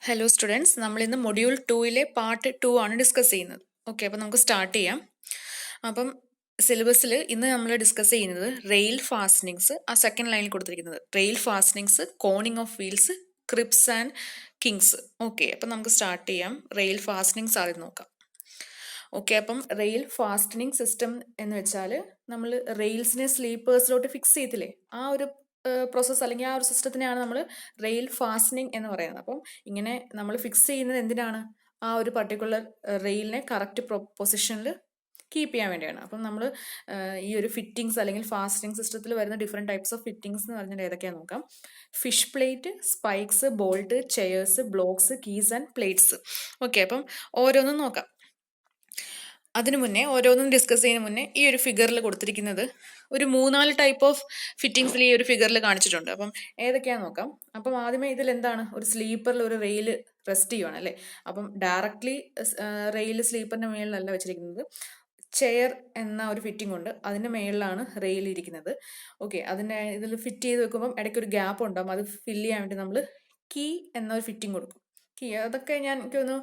Hello students, നമ്മൾ ഇന്ന് module 2 part 2 ആണ് ഡിസ്കസ് ചെയ്യുന്നത്. ഓക്കെ, അപ്പം നമുക്ക് സ്റ്റാർട്ട് ചെയ്യാം. അപ്പം സിലബസിൽ ഇന്ന് നമ്മൾ ഡിസ്കസ് ചെയ്യുന്നത് റെയിൽ ഫാസ്റ്റനിങ്സ്, ആ സെക്കൻഡ് ലൈനിൽ കൊടുത്തിരിക്കുന്നത് rail fastenings, Corning of wheels, Cripps and Kings. Okay, അപ്പം നമുക്ക് സ്റ്റാർട്ട് ചെയ്യാം. റെയിൽ ഫാസ്റ്റനിങ്സ് ആദ്യം നോക്കാം. ഓക്കെ, അപ്പം റെയിൽ ഫാസ്റ്റനിങ് സിസ്റ്റം എന്ന് വെച്ചാൽ നമ്മൾ റെയിൽസിനെ സ്ലീപ്പേഴ്സിലോട്ട് ഫിക്സ് ചെയ്തില്ലേ, ആ ഒരു പ്രോസസ്സ് അല്ലെങ്കിൽ ആ ഒരു സിസ്റ്റത്തിനെയാണ് നമ്മൾ റെയിൽ ഫാസ്റ്റനിങ് എന്ന് പറയുന്നത്. അപ്പം ഇങ്ങനെ നമ്മൾ ഫിക്സ് ചെയ്യുന്നത് എന്തിനാണ്? ആ ഒരു പർട്ടിക്കുലർ റെയിലിനെ കറക്റ്റ് പൊസിഷനിൽ കീപ്പ് ചെയ്യാൻ വേണ്ടിയാണ്. അപ്പം നമ്മൾ ഈ ഒരു ഫിറ്റിങ്സ് അല്ലെങ്കിൽ ഫാസ്റ്റനിങ് സിസ്റ്റത്തിൽ വരുന്ന ഡിഫറെൻറ്റ് ടൈപ്സ് ഓഫ് ഫിറ്റിങ്സ് എന്ന് പറഞ്ഞാൽ ഏതൊക്കെയാണെന്ന് നോക്കാം. Fish plate, spikes, bolt, chairs, blocks, keys and plates. Okay, അപ്പം ഓരോന്നും നോക്കാം. അതിനു മുന്നേ ഓരോന്നും ഡിസ്കസ് ചെയ്യുന്ന മുന്നേ ഈ ഒരു ഫിഗറിൽ കൊടുത്തിരിക്കുന്നത് ഒരു 3-4 ടൈപ്പ് ഓഫ് ഫിറ്റിങ്സിൽ ഈ ഒരു ഫിഗറിൽ കാണിച്ചിട്ടുണ്ട്. അപ്പം ഏതൊക്കെയാന്ന് നോക്കാം. അപ്പം ആദ്യമേ ഇതിൽ എന്താണ്, ഒരു സ്ലീപ്പറിൽ ഒരു റെയിൽ റെസ്റ്റ് ചെയ്യുവാണ് അല്ലേ. അപ്പം ഡയറക്ട്ലി റെയിൽ സ്ലീപ്പറിന്റെ മേളിലല്ല വെച്ചിരിക്കുന്നത്, ചെയർ എന്ന ഒരു ഫിറ്റിംഗ് ഉണ്ട്, അതിന്റെ മേളിലാണ് റെയിൽ ഇരിക്കുന്നത്. ഓക്കെ, അതിന്റെ ഇതിൽ ഫിറ്റ് ചെയ്ത് വെക്കുമ്പോൾ ഇടയ്ക്ക് ഒരു ഗ്യാപ്പ് ഉണ്ടാകും. അത് ഫില്ല് ചെയ്യാൻ വേണ്ടി നമ്മൾ കീ എന്ന ഒരു ഫിറ്റിംഗ് കൊടുക്കും. കീ അതൊക്കെ എനിക്കൊന്ന്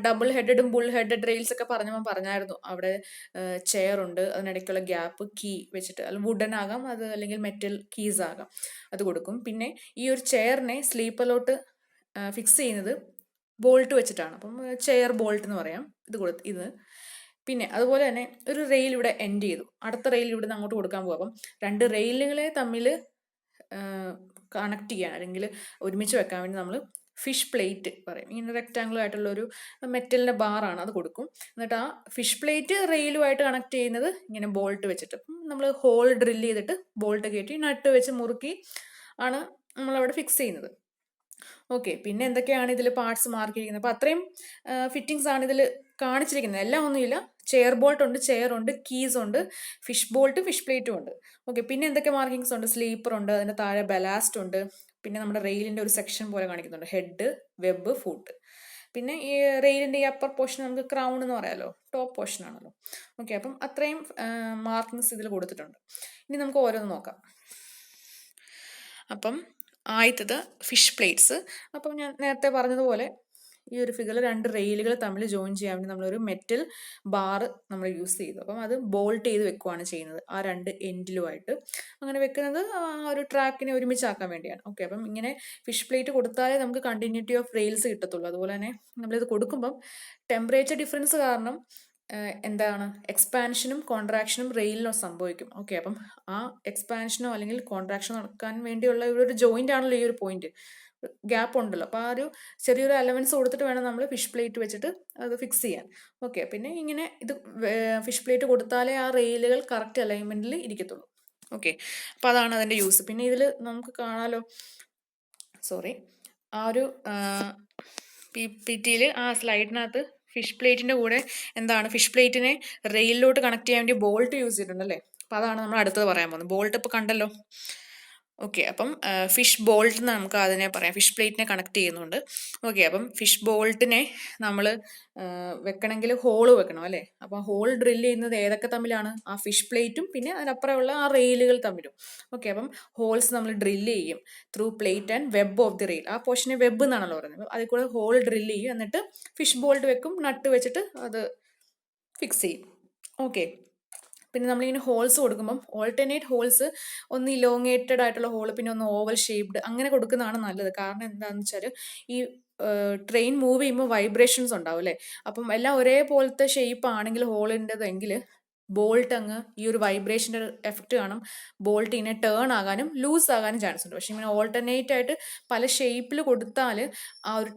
ഡബിൾ ഹെഡഡും ബുൾ ഹെഡഡ് റെയിൽസ് ഒക്കെ പറഞ്ഞായിരുന്നു. അവിടെ ചെയർ ഉണ്ട്, അതിനിടയ്ക്കുള്ള ഗ്യാപ്പ് കീ വെച്ചിട്ട്, അല്ലെങ്കിൽ വുഡൻ ആകാം അത്, അല്ലെങ്കിൽ മെറ്റൽ കീസ് ആകാം, അത് കൊടുക്കും. പിന്നെ ഈ ഒരു ചെയറിനെ സ്ലീപ്പറിലോട്ട് ഫിക്സ് ചെയ്യുന്നത് ബോൾട്ട് വെച്ചിട്ടാണ്. അപ്പം ചെയർ ബോൾട്ട് എന്ന് പറയാം. ഇത് പിന്നെ അതുപോലെ തന്നെ ഒരു റെയിൽ ഇവിടെ എൻഡ് ചെയ്തു, അടുത്ത റെയിൽ ഇവിടെ നിന്ന് അങ്ങോട്ട് കൊടുക്കാൻ പോകും. അപ്പം രണ്ട് റെയിലുകളെ തമ്മിൽ കണക്ട് ചെയ്യാൻ അല്ലെങ്കിൽ ഒരുമിച്ച് വെക്കാൻ വേണ്ടി നമ്മൾ ഫിഷ് പ്ലേറ്റ് പറയും. ഇങ്ങനെ റെക്റ്റാങ്കിൾ ആയിട്ടുള്ള ഒരു മെറ്റലിന്റെ ബാറാണ്, അത് കൊടുക്കും. എന്നിട്ട് ആ ഫിഷ് പ്ലേറ്റ് റെയിലുമായിട്ട് കണക്ട് ചെയ്യുന്നത് ഇങ്ങനെ ബോൾട്ട് വെച്ചിട്ട് നമ്മൾ ഹോൾ ഡ്രില്ല് ചെയ്തിട്ട് ബോൾട്ട് കയറ്റി നട്ട് വെച്ച് മുറുക്കി ആണ് നമ്മളവിടെ ഫിക്സ് ചെയ്യുന്നത്. ഓക്കെ, പിന്നെ എന്തൊക്കെയാണ് ഇതിൽ പാർട്സ് മാർക്ക് ചെയ്യുന്നത്? അപ്പൊ അത്രയും ഫിറ്റിങ്സ് ആണ് ഇതിൽ കാണിച്ചിരിക്കുന്നത്. എല്ലാം ഒന്നുമില്ല, ചെയർ ബോൾട്ട് ഉണ്ട്, ചെയർ ഉണ്ട്, കീസ് ഉണ്ട്, ഫിഷ് ബോൾട്ട്, ഫിഷ് പ്ലേറ്റും ഉണ്ട്. ഓക്കെ, പിന്നെ എന്തൊക്കെ മാർക്കിങ്സ് ഉണ്ട്? സ്ലീപ്പർ ഉണ്ട്, അതിന്റെ താഴെ ബലാസ്റ്റ് ഉണ്ട്, പിന്നെ നമ്മുടെ റെയിലിന്റെ ഒരു സെക്ഷൻ പോലെ കാണിക്കുന്നുണ്ട്, ഹെഡ്, വെബ്, ഫൂട്ട്. പിന്നെ ഈ റെയിലിന്റെ ഈ അപ്പർ പോർഷൻ നമുക്ക് ക്രൗൺ എന്ന് പറയാമല്ലോ, ടോപ്പ് പോർഷൻ ആണല്ലോ. ഓക്കെ, അപ്പം അത്രയും മാർക്കിങ്സ് ഇതിൽ കൊടുത്തിട്ടുണ്ട്. ഇനി നമുക്ക് ഓരോന്ന് നോക്കാം. അപ്പം ആദ്യത്തത് ഫിഷ് പ്ലേറ്റ്സ്. അപ്പം ഞാൻ നേരത്തെ പറഞ്ഞതുപോലെ ഈ ഒരു ഫിഗറിൽ രണ്ട് റെയിലുകൾ തമ്മിൽ ജോയിൻ ചെയ്യാൻ വേണ്ടി നമ്മളൊരു മെറ്റൽ ബാർ നമ്മൾ യൂസ് ചെയ്തു. അപ്പം അത് ബോൾട്ട് ചെയ്ത് വെക്കുകയാണ് ചെയ്യുന്നത് ആ രണ്ട് എൻഡിലുമായിട്ട്. അങ്ങനെ വെക്കുന്നത് ആ ഒരു ട്രാക്കിനെ ഒരുമിച്ചാക്കാൻ വേണ്ടിയാണ്. ഓക്കെ, അപ്പം ഇങ്ങനെ ഫിഷ് പ്ലേറ്റ് കൊടുത്താലേ നമുക്ക് കണ്ടിന്യൂറ്റി ഓഫ് റെയിൽസ് കിട്ടത്തുള്ളൂ. അതുപോലെ തന്നെ നമ്മളിത് കൊടുക്കുമ്പം ടെമ്പറേച്ചർ ഡിഫറൻസ് കാരണം എന്താണ്, എക്സ്പാൻഷനും കോൺട്രാക്ഷനും റെയിലിനും സംഭവിക്കും. ഓക്കെ, അപ്പം ആ എക്സ്പാൻഷനോ അല്ലെങ്കിൽ കോൺട്രാക്ഷനോ നടക്കാൻ വേണ്ടിയുള്ള ഒരു ജോയിന്റ് ആണല്ലോ ഈ ഒരു പോയിന്റ്, ഗ്യാപ്പ് ഉണ്ടല്ലോ. അപ്പോൾ ആ ഒരു ചെറിയൊരു അലവൻസ് കൊടുത്തിട്ട് വേണം നമ്മൾ ഫിഷ് പ്ലേറ്റ് വെച്ചിട്ട് അത് ഫിക്സ് ചെയ്യാൻ. ഓക്കെ, പിന്നെ ഇങ്ങനെ ഇത് ഫിഷ് പ്ലേറ്റ് കൊടുത്താലേ ആ റെയിലുകൾ കറക്റ്റ് അലൈൻമെന്റിൽ ഇരിക്കത്തുള്ളൂ. ഓക്കെ, അപ്പോൾ അതാണ് അതിന്റെ യൂസ്. പിന്നെ ഇതിൽ നമുക്ക് കാണാലോ, ആ ഒരു PPT ആ സ്ലൈഡിനകത്ത് ഫിഷ് പ്ലേറ്റിന്റെ കൂടെ എന്താണ്, ഫിഷ് പ്ലേറ്റിനെ റെയിലിലോട്ട് കണക്ട് ചെയ്യാൻ വേണ്ടി ബോൾട്ട് യൂസ് ചെയ്തിട്ടുണ്ടല്ലേ. അപ്പൊ അതാണ് നമ്മൾ അടുത്തത് പറയാൻ പോകുന്നത്. ബോൾട്ട് ഇപ്പൊ കണ്ടല്ലോ. ഓക്കെ, അപ്പം ഫിഷ് ബോൾട്ട് എന്ന് നമുക്ക് അതിനെ പറയാം. ഫിഷ് പ്ലേറ്റിനെ കണക്ട് ചെയ്യുന്നുണ്ട്. ഓക്കെ, അപ്പം ഫിഷ് ബോൾട്ടിനെ നമ്മൾ വെക്കണമെങ്കിൽ ഹോള് വെക്കണം അല്ലേ. അപ്പം ഹോൾ ഡ്രില്ല് ചെയ്യുന്നത് ഏതൊക്കെ തമ്മിലാണ്? ആ ഫിഷ് പ്ലേറ്റും പിന്നെ അതിനപ്പുറമുള്ള ആ റെയിലുകൾ തമ്മിലും. ഓക്കെ, അപ്പം ഹോൾസ് നമ്മൾ ഡ്രില്ല് ചെയ്യും through plate and web of the rail. ആ പോർഷനെ വെബ് എന്നാണല്ലോ പറയുന്നത്. അതിൽ കൂടെ ഹോൾ ഡ്രില്ല് ചെയ്യും, എന്നിട്ട് ഫിഷ് ബോൾട്ട് വെക്കും, നട്ട് വെച്ചിട്ട് അത് ഫിക്സ് ചെയ്യും. ഓക്കെ, പിന്നെ നമ്മളിങ്ങനെ ഹോൾസ് കൊടുക്കുമ്പം ഓൾട്ടർനേറ്റ് ഹോൾസ്, ഒന്ന് ഇലോങ്ങേറ്റഡ് ആയിട്ടുള്ള ഹോൾ, പിന്നെ ഒന്ന് ഓവൽ ഷേപ്ഡ്, അങ്ങനെ കൊടുക്കുന്നതാണ് നല്ലത്. കാരണം എന്താണെന്ന് വെച്ചാൽ ഈ ട്രെയിൻ മൂവ് ചെയ്യുമ്പോൾ വൈബ്രേഷൻസ് ഉണ്ടാവും അല്ലേ. അപ്പം എല്ലാം ഒരേപോലത്തെ ഷേപ്പ് ആണെങ്കിൽ ഹോളിൻ്റെതെങ്കിൽ ബോൾട്ട് അങ്ങ് ഈ ഒരു വൈബ്രേഷൻ്റെ എഫക്റ്റ് കാണും, ബോൾട്ട് ഇങ്ങനെ ടേൺ ആകാനും ലൂസ് ആകാനും ചാൻസ് ഉണ്ട്. പക്ഷെ ഇങ്ങനെ ഓൾട്ടർനേറ്റ് ആയിട്ട് പല ഷേപ്പിൽ കൊടുത്താൽ ആ ഒരു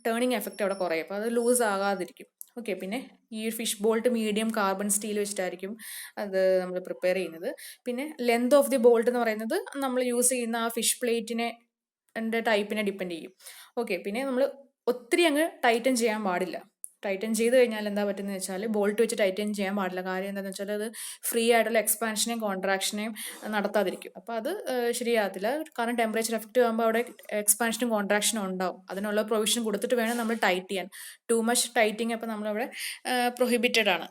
ടേണിങ് എഫക്റ്റ് അവിടെ കുറയും, അപ്പോൾ അത് ലൂസ് ആകാതിരിക്കും. ഓക്കെ, പിന്നെ ഈ fish bolt medium carbon steel വെച്ചിട്ടായിരിക്കും അത് നമ്മൾ പ്രിപ്പയർ ചെയ്യുന്നത്. പിന്നെ ലെങ്ത് ഓഫ് ദി ബോൾട്ട് എന്ന് പറയുന്നത് നമ്മൾ യൂസ് ചെയ്യുന്ന ആ ഫിഷ് പ്ലേറ്റിനെ ടൈപ്പിനെ ഡിപ്പെൻഡ് ചെയ്യും. ഓക്കെ, പിന്നെ നമ്മൾ ഒത്തിരി അങ്ങ് ടൈറ്റൻ ചെയ്യാൻ പാടില്ല. ടൈറ്റൻ ചെയ്ത് കഴിഞ്ഞാൽ എന്താ പറ്റുന്നത് വെച്ചാൽ, ബോൾട്ട് വെച്ച് ടൈറ്റൻ ചെയ്യാൻ പാടില്ല. കാര്യം എന്താണെന്ന് വെച്ചാൽ അത് ഫ്രീ ആയിട്ടുള്ള എക്സ്പാൻഷനെയും കോൺട്രാക്ഷനെയും നടത്താതിരിക്കും. അപ്പോൾ അത് ശരിയാകത്തില്ല. കാരണം ടെമ്പറേച്ചർ എഫക്റ്റ് ആകുമ്പോൾ അവിടെ എക്സ്പാൻഷനും കോൺട്രാക്ഷനും ഉണ്ടാവും. അതിനുള്ള പ്രൊവിഷൻ കൊടുത്തിട്ട് വേണം നമ്മൾ ടൈറ്റ് ചെയ്യാൻ. ടു മച്ച് ടൈറ്റിങ് അപ്പോൾ നമ്മളവിടെ പ്രൊഹിബിറ്റഡ് ആണ്.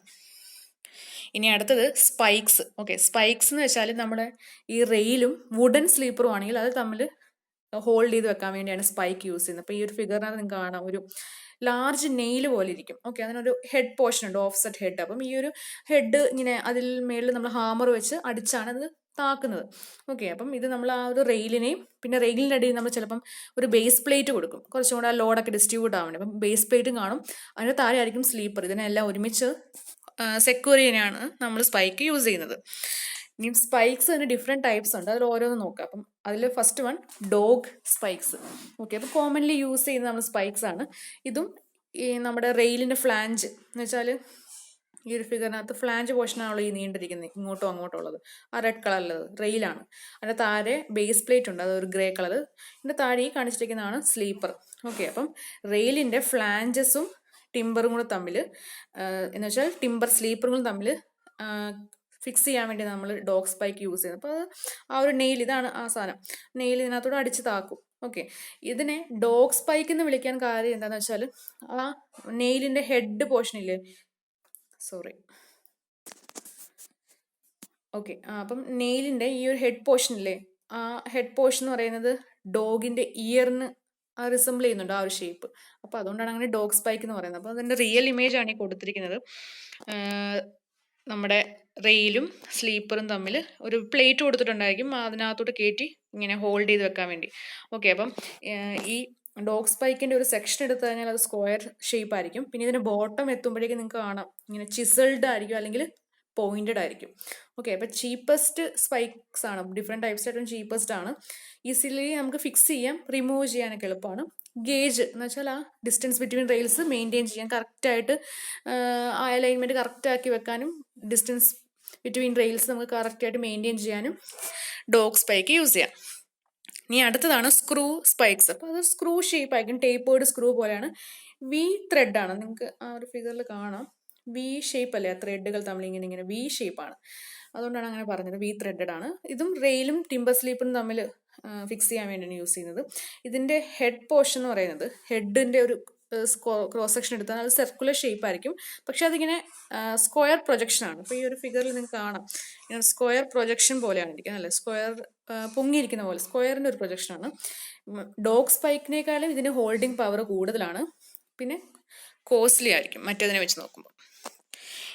ഇനി അടുത്തത് സ്പൈക്സ്. ഓക്കെ, സ്പൈക്സ് എന്ന് വെച്ചാൽ നമ്മുടെ ഈ റെയിലും വുഡൻ സ്ലീപ്പറും ആണെങ്കിൽ അത് തമ്മിൽ ഹോൾഡ് ചെയ്ത് വെക്കാൻ വേണ്ടിയാണ് സ്പൈക്ക് യൂസ് ചെയ്യുന്നത്. അപ്പോൾ ഈ ഒരു ഫിഗറിനകത്ത് നിങ്ങൾക്ക് കാണാം ഒരു ലാർജ് നെയിൽ പോലെ ഇരിക്കും. ഓക്കെ, അതിനൊരു ഹെഡ് പോർഷൻ ഉണ്ട്, ഓഫ്സെറ്റ് ഹെഡ്. അപ്പം ഈ ഒരു ഹെഡ് ഇങ്ങനെ അതിൽ മേളിൽ നമ്മൾ ഹാമർ വെച്ച് അടിച്ചാണ് അത് താക്കുന്നത്. ഓക്കെ, അപ്പം ഇത് നമ്മൾ ആ ഒരു റെയിലിനെയും പിന്നെ റെയിലിൻ്റെ അടിയിൽ നമ്മൾ ചിലപ്പം ഒരു ബേസ് പ്ലേറ്റ് കൊടുക്കും, കുറച്ചും കൂടെ ആ ലോഡൊക്കെ ഡിസ്ട്രിബ്യൂട്ട് ആവണം. അപ്പം ബേസ് പ്ലേറ്റും കാണും, അതിന് താഴെ ആയിരിക്കും സ്ലീപ്പർ. ഇതിനെല്ലാം ഒരുമിച്ച് സെക്യൂർ ചെയ്യാനാണ് നമ്മൾ സ്പൈക്ക് യൂസ് ചെയ്യുന്നത്. ഇനി സ്പൈക്സ് തന്നെ ഡിഫറെൻറ്റ് ടൈപ്സ് ഉണ്ട്, അതിൽ ഓരോന്ന് നോക്കാം. അപ്പം അതിൽ first one dog spikes. Okay, അപ്പോൾ കോമൺലി യൂസ് ചെയ്യുന്ന നമ്മൾ സ്പൈക്സ് ആണ്. ഇതും ഈ നമ്മുടെ റെയിലിൻ്റെ ഫ്ലാഞ്ച് എന്ന് വെച്ചാൽ ഈ ഒരു ഫിഗറിനകത്ത് ഫ്ലാഞ്ച് പോർഷനാണല്ലോ ഈ നീണ്ടിരിക്കുന്നത്, ഇങ്ങോട്ടോ അങ്ങോട്ടോ ഉള്ളത്. ആ റെഡ് കളറിലത് റെയിലാണ്. അതിൻ്റെ താഴെ ബേസ് പ്ലേറ്റ് ഉണ്ട്, അതൊരു ഗ്രേ കളർ. ഇതിൻ്റെ താഴെ ഈ കാണിച്ചിരിക്കുന്നതാണ് സ്ലീപ്പർ. ഓക്കെ, അപ്പം റെയിലിൻ്റെ ഫ്ലാഞ്ചസും ടിമ്പറും കൂടെ തമ്മിൽ എന്ന് വെച്ചാൽ ടിമ്പർ സ്ലീപ്പറും തമ്മിൽ ഫിക്സ് ചെയ്യാൻ വേണ്ടി നമ്മൾ ഡോഗ് സ്പൈക്ക് യൂസ് ചെയ്യുന്നത്. അപ്പോൾ അത് ആ ഒരു നെയിൽ, ഇതാണ് ആ സാധനം, നെയിൽ ഇതിനകത്തോടെ അടിച്ച് താക്കും. ഓക്കെ, ഇതിനെ ഡോഗ് സ്പൈക്ക് എന്ന് വിളിക്കാൻ കാര്യം എന്താണെന്ന് വെച്ചാൽ ആ നെയിലിൻ്റെ ഹെഡ് പോർഷനില്ലേ, സോറി, ഓക്കെ, അപ്പം നെയിലിൻ്റെ ഈ ഒരു ഹെഡ് പോർഷനില്ലേ, ആ ഹെഡ് പോർഷൻ എന്ന് പറയുന്നത് ഡോഗിൻ്റെ ഇയറിന് റിസംബിൾ ചെയ്യുന്നുണ്ട് ആ ഒരു ഷേപ്പ്. അപ്പോൾ അതുകൊണ്ടാണ് അങ്ങനെ ഡോഗ് സ്പൈക്ക് എന്ന് പറയുന്നത്. അപ്പോൾ അതിൻ്റെ റിയൽ ഇമേജ് ആണ് ഈ കൊടുത്തിരിക്കുന്നത്. നമ്മുടെ റെയിലും സ്ലീപ്പറും തമ്മിൽ ഒരു പ്ലേറ്റ് കൊടുത്തിട്ടുണ്ടായിരിക്കും, അതിനകത്തോട്ട് കയറ്റി ഇങ്ങനെ ഹോൾഡ് ചെയ്ത് വെക്കാൻ വേണ്ടി. ഓക്കെ, അപ്പം ഈ ഡോഗ് സ്പൈക്കിൻ്റെ ഒരു സെക്ഷൻ എടുത്തു കഴിഞ്ഞാൽ അത് സ്ക്വയർ ഷേപ്പ് ആയിരിക്കും. പിന്നെ ഇതിന് ബോട്ടം എത്തുമ്പോഴേക്കും നിങ്ങൾക്ക് കാണാം ഇങ്ങനെ ചിസൽഡ് ആയിരിക്കും, അല്ലെങ്കിൽ പോയിന്റഡ് ആയിരിക്കും. ഓക്കെ, അപ്പം ചീപ്പസ്റ്റ് സ്പൈക്സ് ആണ്, ഡിഫറെൻറ്റ് ടൈപ്സ് ആയിട്ടും ചീപ്പസ്റ്റ് ആണ്. ഈസിലി നമുക്ക് ഫിക്സ് ചെയ്യാം, റിമൂവ് ചെയ്യാനൊക്കെ എളുപ്പമാണ്. ഗേജ് എന്ന് വെച്ചാൽ ആ ഡിസ്റ്റൻസ് ബിറ്റ്വീൻ റെയിൽസ് മെയിൻറ്റെയിൻ ചെയ്യാൻ, കറക്റ്റായിട്ട് ആ അലൈൻമെൻറ്റ് കറക്റ്റാക്കി വെക്കാനും ഡിസ്റ്റൻസ് ബിറ്റ്വീൻ റെയിൽസ് നമുക്ക് കറക്റ്റായിട്ട് മെയിൻറ്റെയിൻ ചെയ്യാനും ഡോഗ് സ്പൈക്ക് യൂസ് ചെയ്യാം. ഇനി അടുത്തതാണ് സ്ക്രൂ സ്പൈക്സ്. അപ്പോൾ അത് സ്ക്രൂ ഷേപ്പ് ആയിരിക്കും, ടേപ്പേർഡ് സ്ക്രൂ പോലെയാണ്. വി ത്രെഡാണ്, നിങ്ങൾക്ക് ആ ഒരു ഫിഗറിൽ കാണാം, വി ഷേപ്പ് അല്ലേ ആ ത്രെഡുകൾ തമ്മിൽ ഇങ്ങനെ വി ഷേപ്പാണ്, അതുകൊണ്ടാണ് അങ്ങനെ പറഞ്ഞത്, വി ത്രെഡഡ് ആണ്. ഇതും റെയിലും ടിമ്പർ സ്ലീപ്പറും തമ്മിൽ ഫിക്സ് ചെയ്യാൻ വേണ്ടിയാണ് യൂസ് ചെയ്യുന്നത്. ഇതിൻ്റെ ഹെഡ് പോർഷൻ എന്ന് പറയുന്നത് ഹെഡിൻ്റെ ഒരു ക്രോസ് സെക്ഷൻ എടുത്താൽ അത് സർക്കുലർ ഷേപ്പ് ആയിരിക്കും, പക്ഷെ അതിങ്ങനെ സ്ക്വയർ പ്രൊജക്ഷൻ ആണ്. അപ്പോൾ ഈ ഒരു ഫിഗറിൽ നിങ്ങൾക്ക് കാണാം ഇങ്ങനെ സ്ക്വയർ പ്രൊജക്ഷൻ പോലെയാണ് ഇരിക്കുന്നത്, അല്ലേ, സ്ക്വയർ പൊങ്ങിയിരിക്കുന്ന പോലെ സ്ക്വയറിൻ്റെ ഒരു പ്രൊജക്ഷനാണ്. ഡോഗ് സ്പൈക്കിനേക്കാളും ഇതിന് ഹോൾഡിംഗ് പവർ കൂടുതലാണ്, പിന്നെ കോസ്റ്റ്ലി ആയിരിക്കും മറ്റേതിനെ വെച്ച് നോക്കുമ്പോൾ.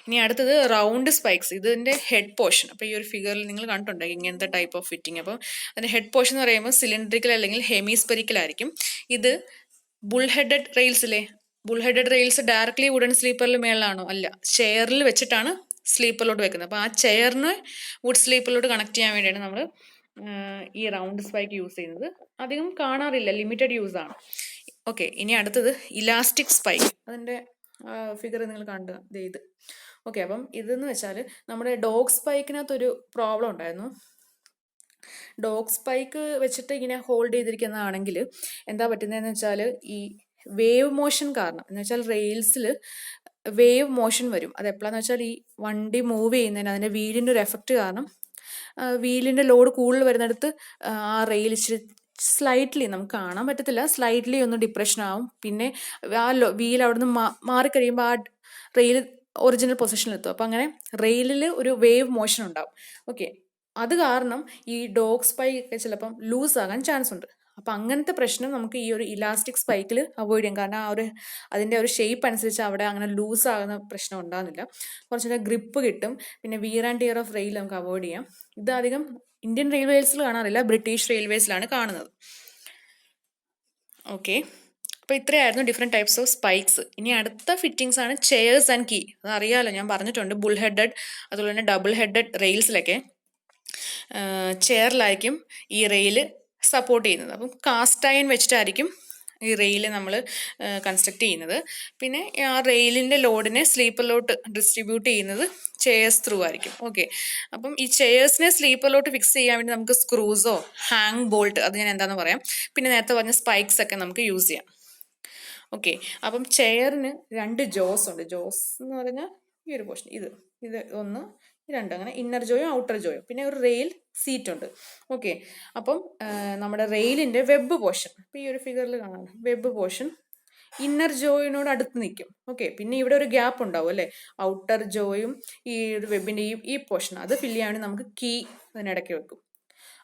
ഇനി അടുത്തത് റൗണ്ട് സ്പൈക്സ്, ഇതിൻ്റെ ഹെഡ് പോർഷൻ. അപ്പോൾ ഈ ഒരു ഫിഗറിൽ നിങ്ങൾ കണ്ടിട്ടുണ്ടായി ഇങ്ങനത്തെ ടൈപ്പ് ഓഫ് ഫിറ്റിംഗ്. അപ്പോൾ അതിൻ്റെ ഹെഡ് പോർഷൻ എന്ന് പറയുമ്പോൾ സിലിണ്ടറിക്കൽ അല്ലെങ്കിൽ ഹെമിസ്പെറിക്കൽ ആയിരിക്കും. ഇത് ബുൾ ഹെഡഡ് റെയിൽസിലെ bull headed rails directly wooden സ്ലീപ്പറിൽ മേളിലാണോ? അല്ല, ചെയറിൽ വെച്ചിട്ടാണ് സ്ലീപ്പറിലോട്ട് വെക്കുന്നത്. അപ്പോൾ ആ ചെയറിന് വുഡ് സ്ലീപ്പറിലോട്ട് കണക്ട് ചെയ്യാൻ വേണ്ടിയാണ് നമ്മൾ ഈ റൗണ്ട് സ്പൈക്ക് യൂസ് ചെയ്യുന്നത്. അധികം കാണാറില്ല, ലിമിറ്റഡ് യൂസ് ആണ്. ഓക്കെ, ഇനി അടുത്തത് ഇലാസ്റ്റിക് സ്പൈക്ക്. അതിൻ്റെ ഫിഗർ നിങ്ങൾ കണ്ടു, ഇത്. ഓക്കെ, അപ്പം ഇതെന്ന് വെച്ചാൽ നമ്മുടെ ഡോഗ് സ്പൈക്കിനകത്തൊരു പ്രോബ്ലം ഉണ്ടായിരുന്നു. ഡോഗ് സ്പൈക്ക് വെച്ചിട്ട് ഇങ്ങനെ ഹോൾഡ് ചെയ്തിരിക്കുന്നതാണെങ്കിൽ എന്താ പറ്റുന്നതെന്ന് വെച്ചാൽ ഈ വേവ് മോഷൻ കാരണം, എന്ന് വെച്ചാൽ റെയിൽസിൽ വേവ് മോഷൻ വരും. അത് എപ്പോഴാന്ന് വെച്ചാൽ ഈ വണ്ടി മൂവ് ചെയ്യുന്നതിന് അതിൻ്റെ വീലിൻ്റെ ഒരു എഫക്റ്റ് കാരണം വീലിൻ്റെ ലോഡ് കൂടുതൽ വരുന്നിടത്ത് ആ റെയിൽ ഇച്ചിരി സ്ലൈറ്റ്ലി, നമുക്ക് കാണാൻ പറ്റത്തില്ല, സ്ലൈറ്റ്ലി ഒന്ന് ഡിപ്രഷൻ ആവും. പിന്നെ ആ വീൽ അവിടെ നിന്ന് മാറിക്കഴിയുമ്പോൾ ആ റെയിൽ ഒറിജിനൽ പൊസിഷനിലെത്തും. അപ്പം അങ്ങനെ റെയിലിൽ ഒരു വേവ് മോഷൻ ഉണ്ടാവും. ഓക്കെ, അത് കാരണം ഈ ഡോഗ് സ്പൈക്ക് ഒക്കെ ചിലപ്പം ലൂസ് ആകാൻ ചാൻസ് ഉണ്ട്. അപ്പം അങ്ങനത്തെ പ്രശ്നം നമുക്ക് ഈ ഒരു ഇലാസ്റ്റിക് സ്പൈക്കിൽ അവോയ്ഡ് ചെയ്യാം. കാരണം ആ ഒരു അതിൻ്റെ ഒരു ഷേപ്പ് അനുസരിച്ച് അവിടെ അങ്ങനെ ലൂസ് ആകുന്ന പ്രശ്നം ഉണ്ടാകുന്നില്ല. കുറച്ചുകൂടെ ഗ്രിപ്പ് കിട്ടും. പിന്നെ wear and tear of rail നമുക്ക് അവോയ്ഡ് ചെയ്യാം. ഇത് അധികം ഇന്ത്യൻ റെയിൽവേസിൽ കാണാറില്ല, ബ്രിട്ടീഷ് റെയിൽവേസിലാണ് കാണുന്നത്. ഓക്കെ, അപ്പോൾ ഇത്രയായിരുന്നു ഡിഫറെൻറ്റ് ടൈപ്സ് ഓഫ് സ്പൈക്സ്. ഇനി അടുത്ത ഫിറ്റിങ്സ് ആണ് ചെയേഴ്സ് ആൻഡ് കീ. അത് അറിയാമല്ലോ, ഞാൻ പറഞ്ഞിട്ടുണ്ട്, ബുൾ ഹെഡഡ് അതുപോലെ തന്നെ ഡബിൾ ഹെഡഡ് റെയിൽസിലൊക്കെ ചെയറിലായിരിക്കും ഈ റെയിൽ സപ്പോർട്ട് ചെയ്യുന്നത്. അപ്പം കാസ്റ്റ് അയൺ വെച്ചിട്ടായിരിക്കും ഈ റെയിൽ നമ്മൾ കൺസ്ട്രക്ട് ചെയ്യുന്നത്. പിന്നെ ആ റെയിലിൻ്റെ ലോഡിനെ സ്ലീപ്പറിലോട്ട് ഡിസ്ട്രിബ്യൂട്ട് ചെയ്യുന്നത് ചെയേഴ്സ് ത്രൂ ആയിരിക്കും. ഓക്കെ, അപ്പം ഈ ചെയേഴ്സിനെ സ്ലീപ്പറിലോട്ട് ഫിക്സ് ചെയ്യാൻ വേണ്ടി നമുക്ക് സ്ക്രൂസോ ഹാങ് ബോൾട്ട്, അത് ഞാൻ എന്താണെന്ന് പറയാം, പിന്നെ നേരത്തെ പറഞ്ഞ സ്പൈക്സ് ഒക്കെ നമുക്ക് യൂസ് ചെയ്യാം. ഓക്കെ, അപ്പം ചെയറിന് 2 ജോസ് ഉണ്ട്. ജോസ് എന്ന് പറഞ്ഞാൽ ഈ ഒരു പോർഷൻ, ഇത് 1 2, അങ്ങനെ ഇന്നർ ജോയും ഔട്ടർ ജോയും, പിന്നെ ഒരു റെയിൽ സീറ്റ് ഉണ്ട്. ഓക്കെ, അപ്പം നമ്മുടെ റെയിലിൻ്റെ വെബ് പോർഷൻ, ഇപ്പോൾ ഈ ഒരു ഫിഗറിൽ കാണാം, വെബ് പോർഷൻ ഇന്നർ ജോയിനോട് അടുത്ത് നിൽക്കും. ഓക്കെ, പിന്നെ ഇവിടെ ഒരു ഗ്യാപ്പ് ഉണ്ടാവും അല്ലേ, ഔട്ടർ ജോയും ഈ ഒരു വെബിൻ്റെ ഈ പോർഷൻ, അത് ഫില്ല് ചെയ്യാൻ വേണ്ടി നമുക്ക് കീ അതിനിടയ്ക്ക് വെക്കും.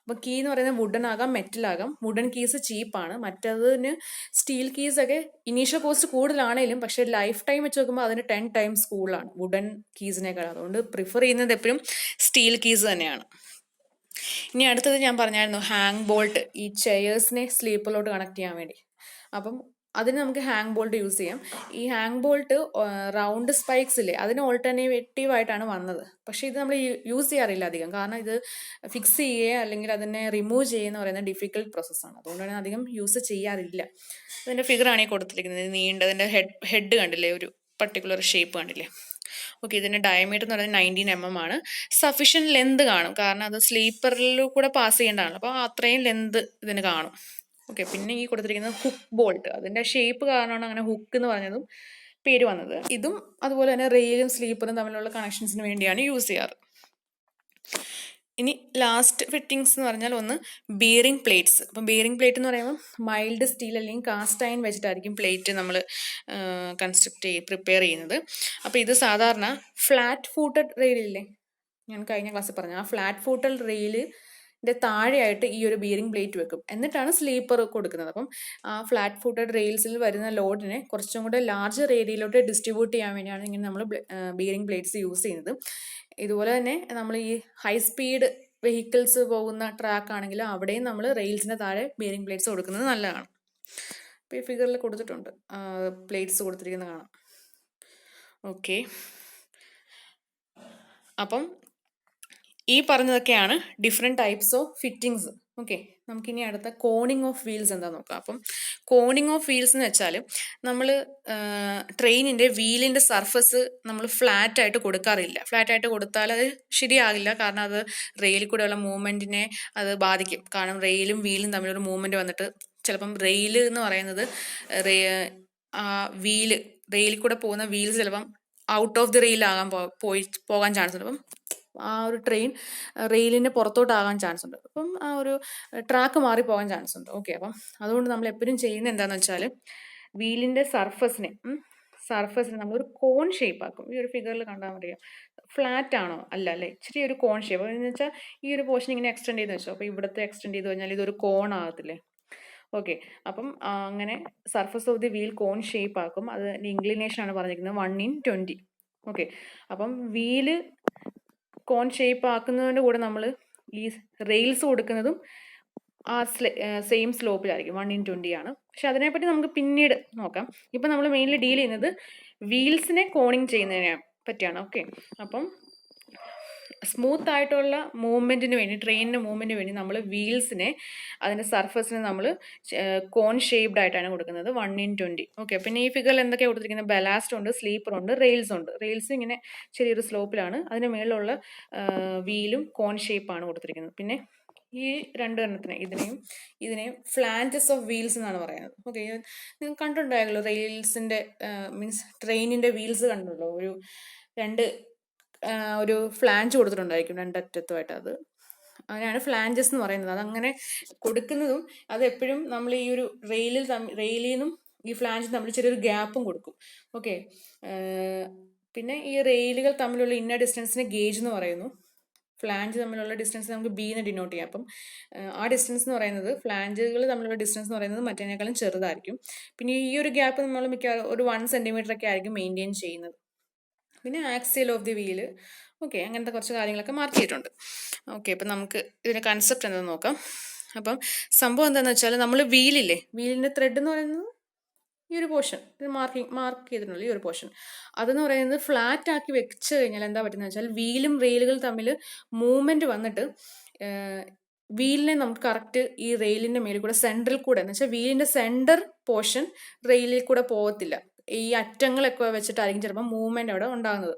അപ്പോൾ കീ എന്ന് പറയുന്നത് വുഡൻ ആകാം, മെറ്റലാകാം. വുഡൻ കീസ് ചീപ്പാണ്, മറ്റതിന് സ്റ്റീൽ കീസൊക്കെ ഇനീഷ്യൽ കോസ്റ്റ് കൂടുതലാണേലും പക്ഷേ ലൈഫ് ടൈം വെച്ച് നോക്കുമ്പോൾ അതിന് 10 ടൈംസ് കൂടുതലാണ് വുഡൻ കീസിനേക്കാൾ. അതുകൊണ്ട് പ്രിഫർ ചെയ്യുന്നത് എപ്പോഴും സ്റ്റീൽ കീസ് തന്നെയാണ്. ഇനി അടുത്തത് ഞാൻ പറഞ്ഞായിരുന്നു ഹാങ് ബോൾട്ട്, ഈ ചെയേഴ്സിനെ സ്ലീപ്പറിലോട്ട് കണക്ട് ചെയ്യാൻ വേണ്ടി. അപ്പം അതിന് നമുക്ക് ഹാങ് ബോൾട്ട് യൂസ് ചെയ്യാം. ഈ ഹാങ് ബോൾട്ട് റൗണ്ട് സ്പൈക്സ് ഇല്ലേ, അതിന് ഓൾട്ടർനേറ്റീവ് ആയിട്ടാണ് വന്നത്. പക്ഷേ ഇത് നമ്മൾ യൂസ് ചെയ്യാറില്ല അധികം, കാരണം ഇത് ഫിക്സ് ചെയ്യുക അല്ലെങ്കിൽ അതിനെ റിമൂവ് ചെയ്യുക പറയുന്നത് ഡിഫിക്കൽട്ട് പ്രോസസ്സാണ്. അതുകൊണ്ടാണ് അധികം യൂസ് ചെയ്യാറില്ല. അതിൻ്റെ ഫിഗറാണ് ഈ കൊടുത്തിരിക്കുന്നത്. നീണ്ടതിൻ്റെ ഹെഡ് കണ്ടില്ലേ, ഒരു പർട്ടിക്കുലർ ഷേപ്പ് കണ്ടില്ലേ. ഓക്കെ, ഇതിൻ്റെ ഡയമീറ്റർ എന്ന് പറയുന്നത് 19 mm ആണ്. സഫീഷ്യൻറ്റ് ലെന്ത് കാണും, കാരണം അത് സ്ലീപ്പറിൽ കൂടെ പാസ് ചെയ്യേണ്ടതാണ്. അപ്പോൾ അത്രയും ലെന്ത് ഇതിന് കാണും. ഓക്കെ, പിന്നെ ഈ കൊടുത്തിരിക്കുന്നത് ഹുക്ക് ബോൾട്ട്, അതിൻ്റെ ഷേപ്പ് കാരണമാണ് അങ്ങനെ ഹുക്ക് എന്ന് പറഞ്ഞതും പേര് വന്നത്. ഇതും അതുപോലെ തന്നെ റെയിലും സ്ലീപ്പറും തമ്മിലുള്ള കണക്ഷൻസിന് വേണ്ടിയാണ് യൂസ് ചെയ്യാറ്. ഇനി ലാസ്റ്റ് ഫിറ്റിങ്സ് എന്ന് പറഞ്ഞാൽ ഒന്ന് ബിയറിംഗ് പ്ലേറ്റ്സ്. അപ്പം ബിയറിംഗ് പ്ലേറ്റ് എന്ന് പറയുമ്പോൾ മൈൽഡ് സ്റ്റീൽ അല്ലെങ്കിൽ കാസ്റ്റ് അയൺ വെച്ചിട്ടായിരിക്കും പ്ലേറ്റ് നമ്മൾ പ്രിപ്പയർ ചെയ്യുന്നത്. അപ്പോൾ ഇത് സാധാരണ ഫ്ലാറ്റ് ഫൂട്ടഡ് റെയിലില്ലേ, ഞാൻ കഴിഞ്ഞ ക്ലാസ്സിൽ പറഞ്ഞു, ആ ഫ്ലാറ്റ് ഫൂട്ടഡ് റെയിലിൻ്റെ താഴെയായിട്ട് ഈ ഒരു ബിയറിംഗ് പ്ലേറ്റ് വെക്കും, എന്നിട്ടാണ് സ്ലീപ്പർ കൊടുക്കുന്നത്. അപ്പം ആ ഫ്ലാറ്റ് ഫൂട്ടഡ് റെയിൽസിൽ വരുന്ന ലോഡിനെ കുറച്ചും കൂടെ ലാർജർ ഏരിയയിലോട്ട് ഡിസ്ട്രിബ്യൂട്ട് ചെയ്യാൻ വേണ്ടിയാണ് ഇങ്ങനെ നമ്മൾ ബിയറിംഗ് പ്ലേറ്റ്സ് യൂസ് ചെയ്യുന്നത്. ഇതുപോലെ തന്നെ നമ്മൾ ഈ ഹൈ സ്പീഡ് വെഹിക്കിൾസ് പോകുന്ന ട്രാക്ക് ആണെങ്കിൽ അവിടെയും നമ്മൾ റെയിൽസിൻ്റെ താഴെ ബിയറിംഗ് പ്ലേറ്റ്സ് കൊടുക്കുന്നത് നല്ലതാണ്. ഇപ്പോൾ ഈ ഫിഗറിൽ കൊടുത്തിട്ടുണ്ട്, പ്ലേറ്റ്സ് കൊടുത്തിരിക്കുന്നത് കാണാം. ഓക്കെ, അപ്പം ഈ പറഞ്ഞതൊക്കെയാണ് different types of fittings. Okay, നമുക്കിനി അടുത്ത കോണിങ് ഓഫ് വീൽസ് എന്താണെന്ന് നോക്കാം. അപ്പം കോണിങ് ഓഫ് വീൽസ് എന്ന് വെച്ചാൽ നമ്മൾ ട്രെയിനിൻ്റെ വീലിൻ്റെ സർഫസ് നമ്മൾ ഫ്ലാറ്റ് ആയിട്ട് കൊടുക്കാറില്ല. ഫ്ലാറ്റ് ആയിട്ട് കൊടുത്താൽ അത് ശരിയാകില്ല, കാരണം അത് റെയിലിൽ കൂടെയുള്ള മൂവ്മെൻറ്റിനെ അത് ബാധിക്കും. കാരണം റെയിലും വീലും തമ്മിലൊരു മൂവ്മെൻറ്റ് വന്നിട്ട് ചിലപ്പം റെയിൽ എന്ന് പറയുന്നത് റെയിലിൽ കൂടെ പോകുന്ന വീൽസ് ചിലപ്പം ഔട്ട് ഓഫ് ദി റെയിലാകാൻ പോകാൻ ചാൻസ് ഉണ്ട്. അപ്പം ആ ഒരു ട്രെയിൻ റെയിലിൻ്റെ പുറത്തോട്ടാകാൻ ചാൻസ് ഉണ്ട്. അപ്പം ആ ഒരു ട്രാക്ക് മാറിപ്പോകാൻ ചാൻസ് ഉണ്ട്. ഓക്കെ, അപ്പം അതുകൊണ്ട് നമ്മൾ എപ്പോഴും ചെയ്യുന്നത് എന്താണെന്ന് വെച്ചാൽ വീലിൻ്റെ സർഫസിനെ നമ്മളൊരു കോൺ ഷേപ്പ് ആക്കും. ഈ ഒരു ഫിഗറിൽ കണ്ടാൽ മതിയോ, ഫ്ലാറ്റ് ആണോ അല്ല അല്ലേ, ഇച്ചിരി ഒരു കോൺ ഷേപ്പ് എന്ന് വെച്ചാൽ ഈ ഒരു പോർഷൻ ഇങ്ങനെ എക്സ്റ്റെൻഡ് ചെയ്ത് വെച്ചോ. അപ്പോൾ ഇവിടുത്തെ എക്സ്റ്റെൻഡ് ചെയ്ത് കഴിഞ്ഞാൽ ഇതൊരു കോൺ ആകത്തില്ലേ. ഓക്കെ, അപ്പം അങ്ങനെ surface of the wheel cone shape ആക്കും. അത് ഇൻക്ലിനേഷൻ ആണ് പറഞ്ഞിരിക്കുന്നത് 1/20. ഓക്കെ, അപ്പം വീല് കോൺ ഷേപ്പ് ആക്കുന്നതിൻ്റെ കൂടെ നമ്മൾ ഈ റെയിൽസ് കൊടുക്കുന്നതും ആ സെയിം സ്ലോപ്പിലായിരിക്കും, 1/20 ആണ്. പക്ഷെ അതിനെപ്പറ്റി നമുക്ക് പിന്നീട് നോക്കാം. ഇപ്പം നമ്മൾ മെയിൻലി ഡീൽ ചെയ്യുന്നത് വീൽസിനെ കോണിങ് ചെയ്യുന്നതിനെ പറ്റിയാണ്. ഓക്കെ, അപ്പം സ്മൂത്ത് ആയിട്ടുള്ള മൂവ്മെൻറ്റിന് വേണ്ടി, ട്രെയിനിൻ്റെ മൂവ്മെൻറ്റിന് വേണ്ടി നമ്മൾ വീൽസിനെ, അതിൻ്റെ സർഫസിനെ നമ്മൾ കോൺ ഷേപ്ഡ് ആയിട്ടാണ് കൊടുക്കുന്നത്, 1/20. ഓക്കെ, പിന്നെ ഈ ഫിഗറിൽ എന്തൊക്കെയാണ് കൊടുത്തിരിക്കുന്നത്, ബലാസ്റ്റ് ഉണ്ട്, സ്ലീപ്പർ ഉണ്ട്, റെയിൽസ് ഉണ്ട്. റെയിൽസ് ഇങ്ങനെ ചെറിയൊരു സ്ലോപ്പിലാണ്, അതിന് മേളിലുള്ള വീലും കോൺ ഷേപ്പാണ് കൊടുത്തിരിക്കുന്നത്. പിന്നെ ഈ രണ്ടെണ്ണത്തിനെ ഇതിനെയും ഫ്ലാഞ്ചസ് ഓഫ് വീൽസ് എന്നാണ് പറയുന്നത്. ഓക്കെ, നിങ്ങൾ കണ്ടിട്ടുണ്ടായല്ലോ റെയിൽസിൻ്റെ മീൻസ് ട്രെയിനിൻ്റെ വീൽസ് കണ്ടല്ലോ, ഒരു ഫ്ലാഞ്ച് കൊടുത്തിട്ടുണ്ടായിരിക്കും രണ്ടറ്റത്തുമായിട്ട്. അതിനാണ് ഫ്ലാഞ്ചസ് എന്ന് പറയുന്നത്. അതങ്ങനെ കൊടുക്കുന്നതും അത് എപ്പോഴും നമ്മൾ ഈ ഒരു റെയിലിൽ നിന്നും ഈ ഫ്ലാഞ്ച് തമ്മിൽ ചെറിയൊരു ഗ്യാപ്പും കൊടുക്കും. ഓക്കെ, പിന്നെ ഈ റെയിലുകൾ തമ്മിലുള്ള ഇന്നർ ഡിസ്റ്റൻസിനെ ഗേജ് എന്ന് പറയുന്നു. ഫ്ലാഞ്ച് തമ്മിലുള്ള ഡിസ്റ്റൻസ് നമുക്ക് ബി എന്ന് ഡിനോട്ട് ചെയ്യാം. അപ്പം ആ ഡിസ്റ്റൻസ് എന്ന് പറയുന്നത്, ഫ്ലാഞ്ചുകൾ തമ്മിലുള്ള ഡിസ്റ്റൻസ് എന്ന് പറയുന്നത് മറ്റേതിനേക്കാളും ചെറുതായിരിക്കും. പിന്നെ ഈ ഒരു ഗ്യാപ്പ് നമ്മൾ ഒരു 1 cm ഒക്കെ ആയിരിക്കും മെയിൻറ്റെയിൻ ചെയ്യുന്നത്. പിന്നെ axial of the wheel, okay, അങ്ങനത്തെ കുറച്ച് കാര്യങ്ങളൊക്കെ മാർക്ക് ചെയ്തിട്ടുണ്ട്. ഓക്കെ, അപ്പം നമുക്ക് ഇതിൻ്റെ കൺസെപ്റ്റ് എന്താണെന്ന് നോക്കാം. അപ്പം സംഭവം എന്താണെന്ന് വെച്ചാൽ നമ്മൾ വീലിൻ്റെ ത്രെഡ് എന്ന് പറയുന്നത് ഈ ഒരു പോർഷൻ, ഇത് മാർക്ക് ചെയ്തിട്ടുള്ള ഈ ഒരു പോർഷൻ, അതെന്ന് പറയുന്നത് ഫ്ലാറ്റ് ആക്കി വെച്ച് കഴിഞ്ഞാൽ എന്താ പറ്റുന്നത് വെച്ചാൽ വീലും റെയിലുകൾ തമ്മിൽ മൂവ്മെൻറ്റ് വന്നിട്ട് വീലിനെ നമുക്ക് കറക്റ്റ് ഈ റെയിലിൻ്റെ മേലിൽ കൂടെ സെൻറ്ററിൽ കൂടെ, എന്ന് വെച്ചാൽ വീലിൻ്റെ സെൻറ്റർ പോർഷൻ റെയിലിൽ കൂടെ പോകത്തില്ല, ഈ അറ്റങ്ങളൊക്കെ വെച്ചിട്ടായിരിക്കും ചിലപ്പോൾ മൂവ്മെൻ്റ് അവിടെ ഉണ്ടാകുന്നത്.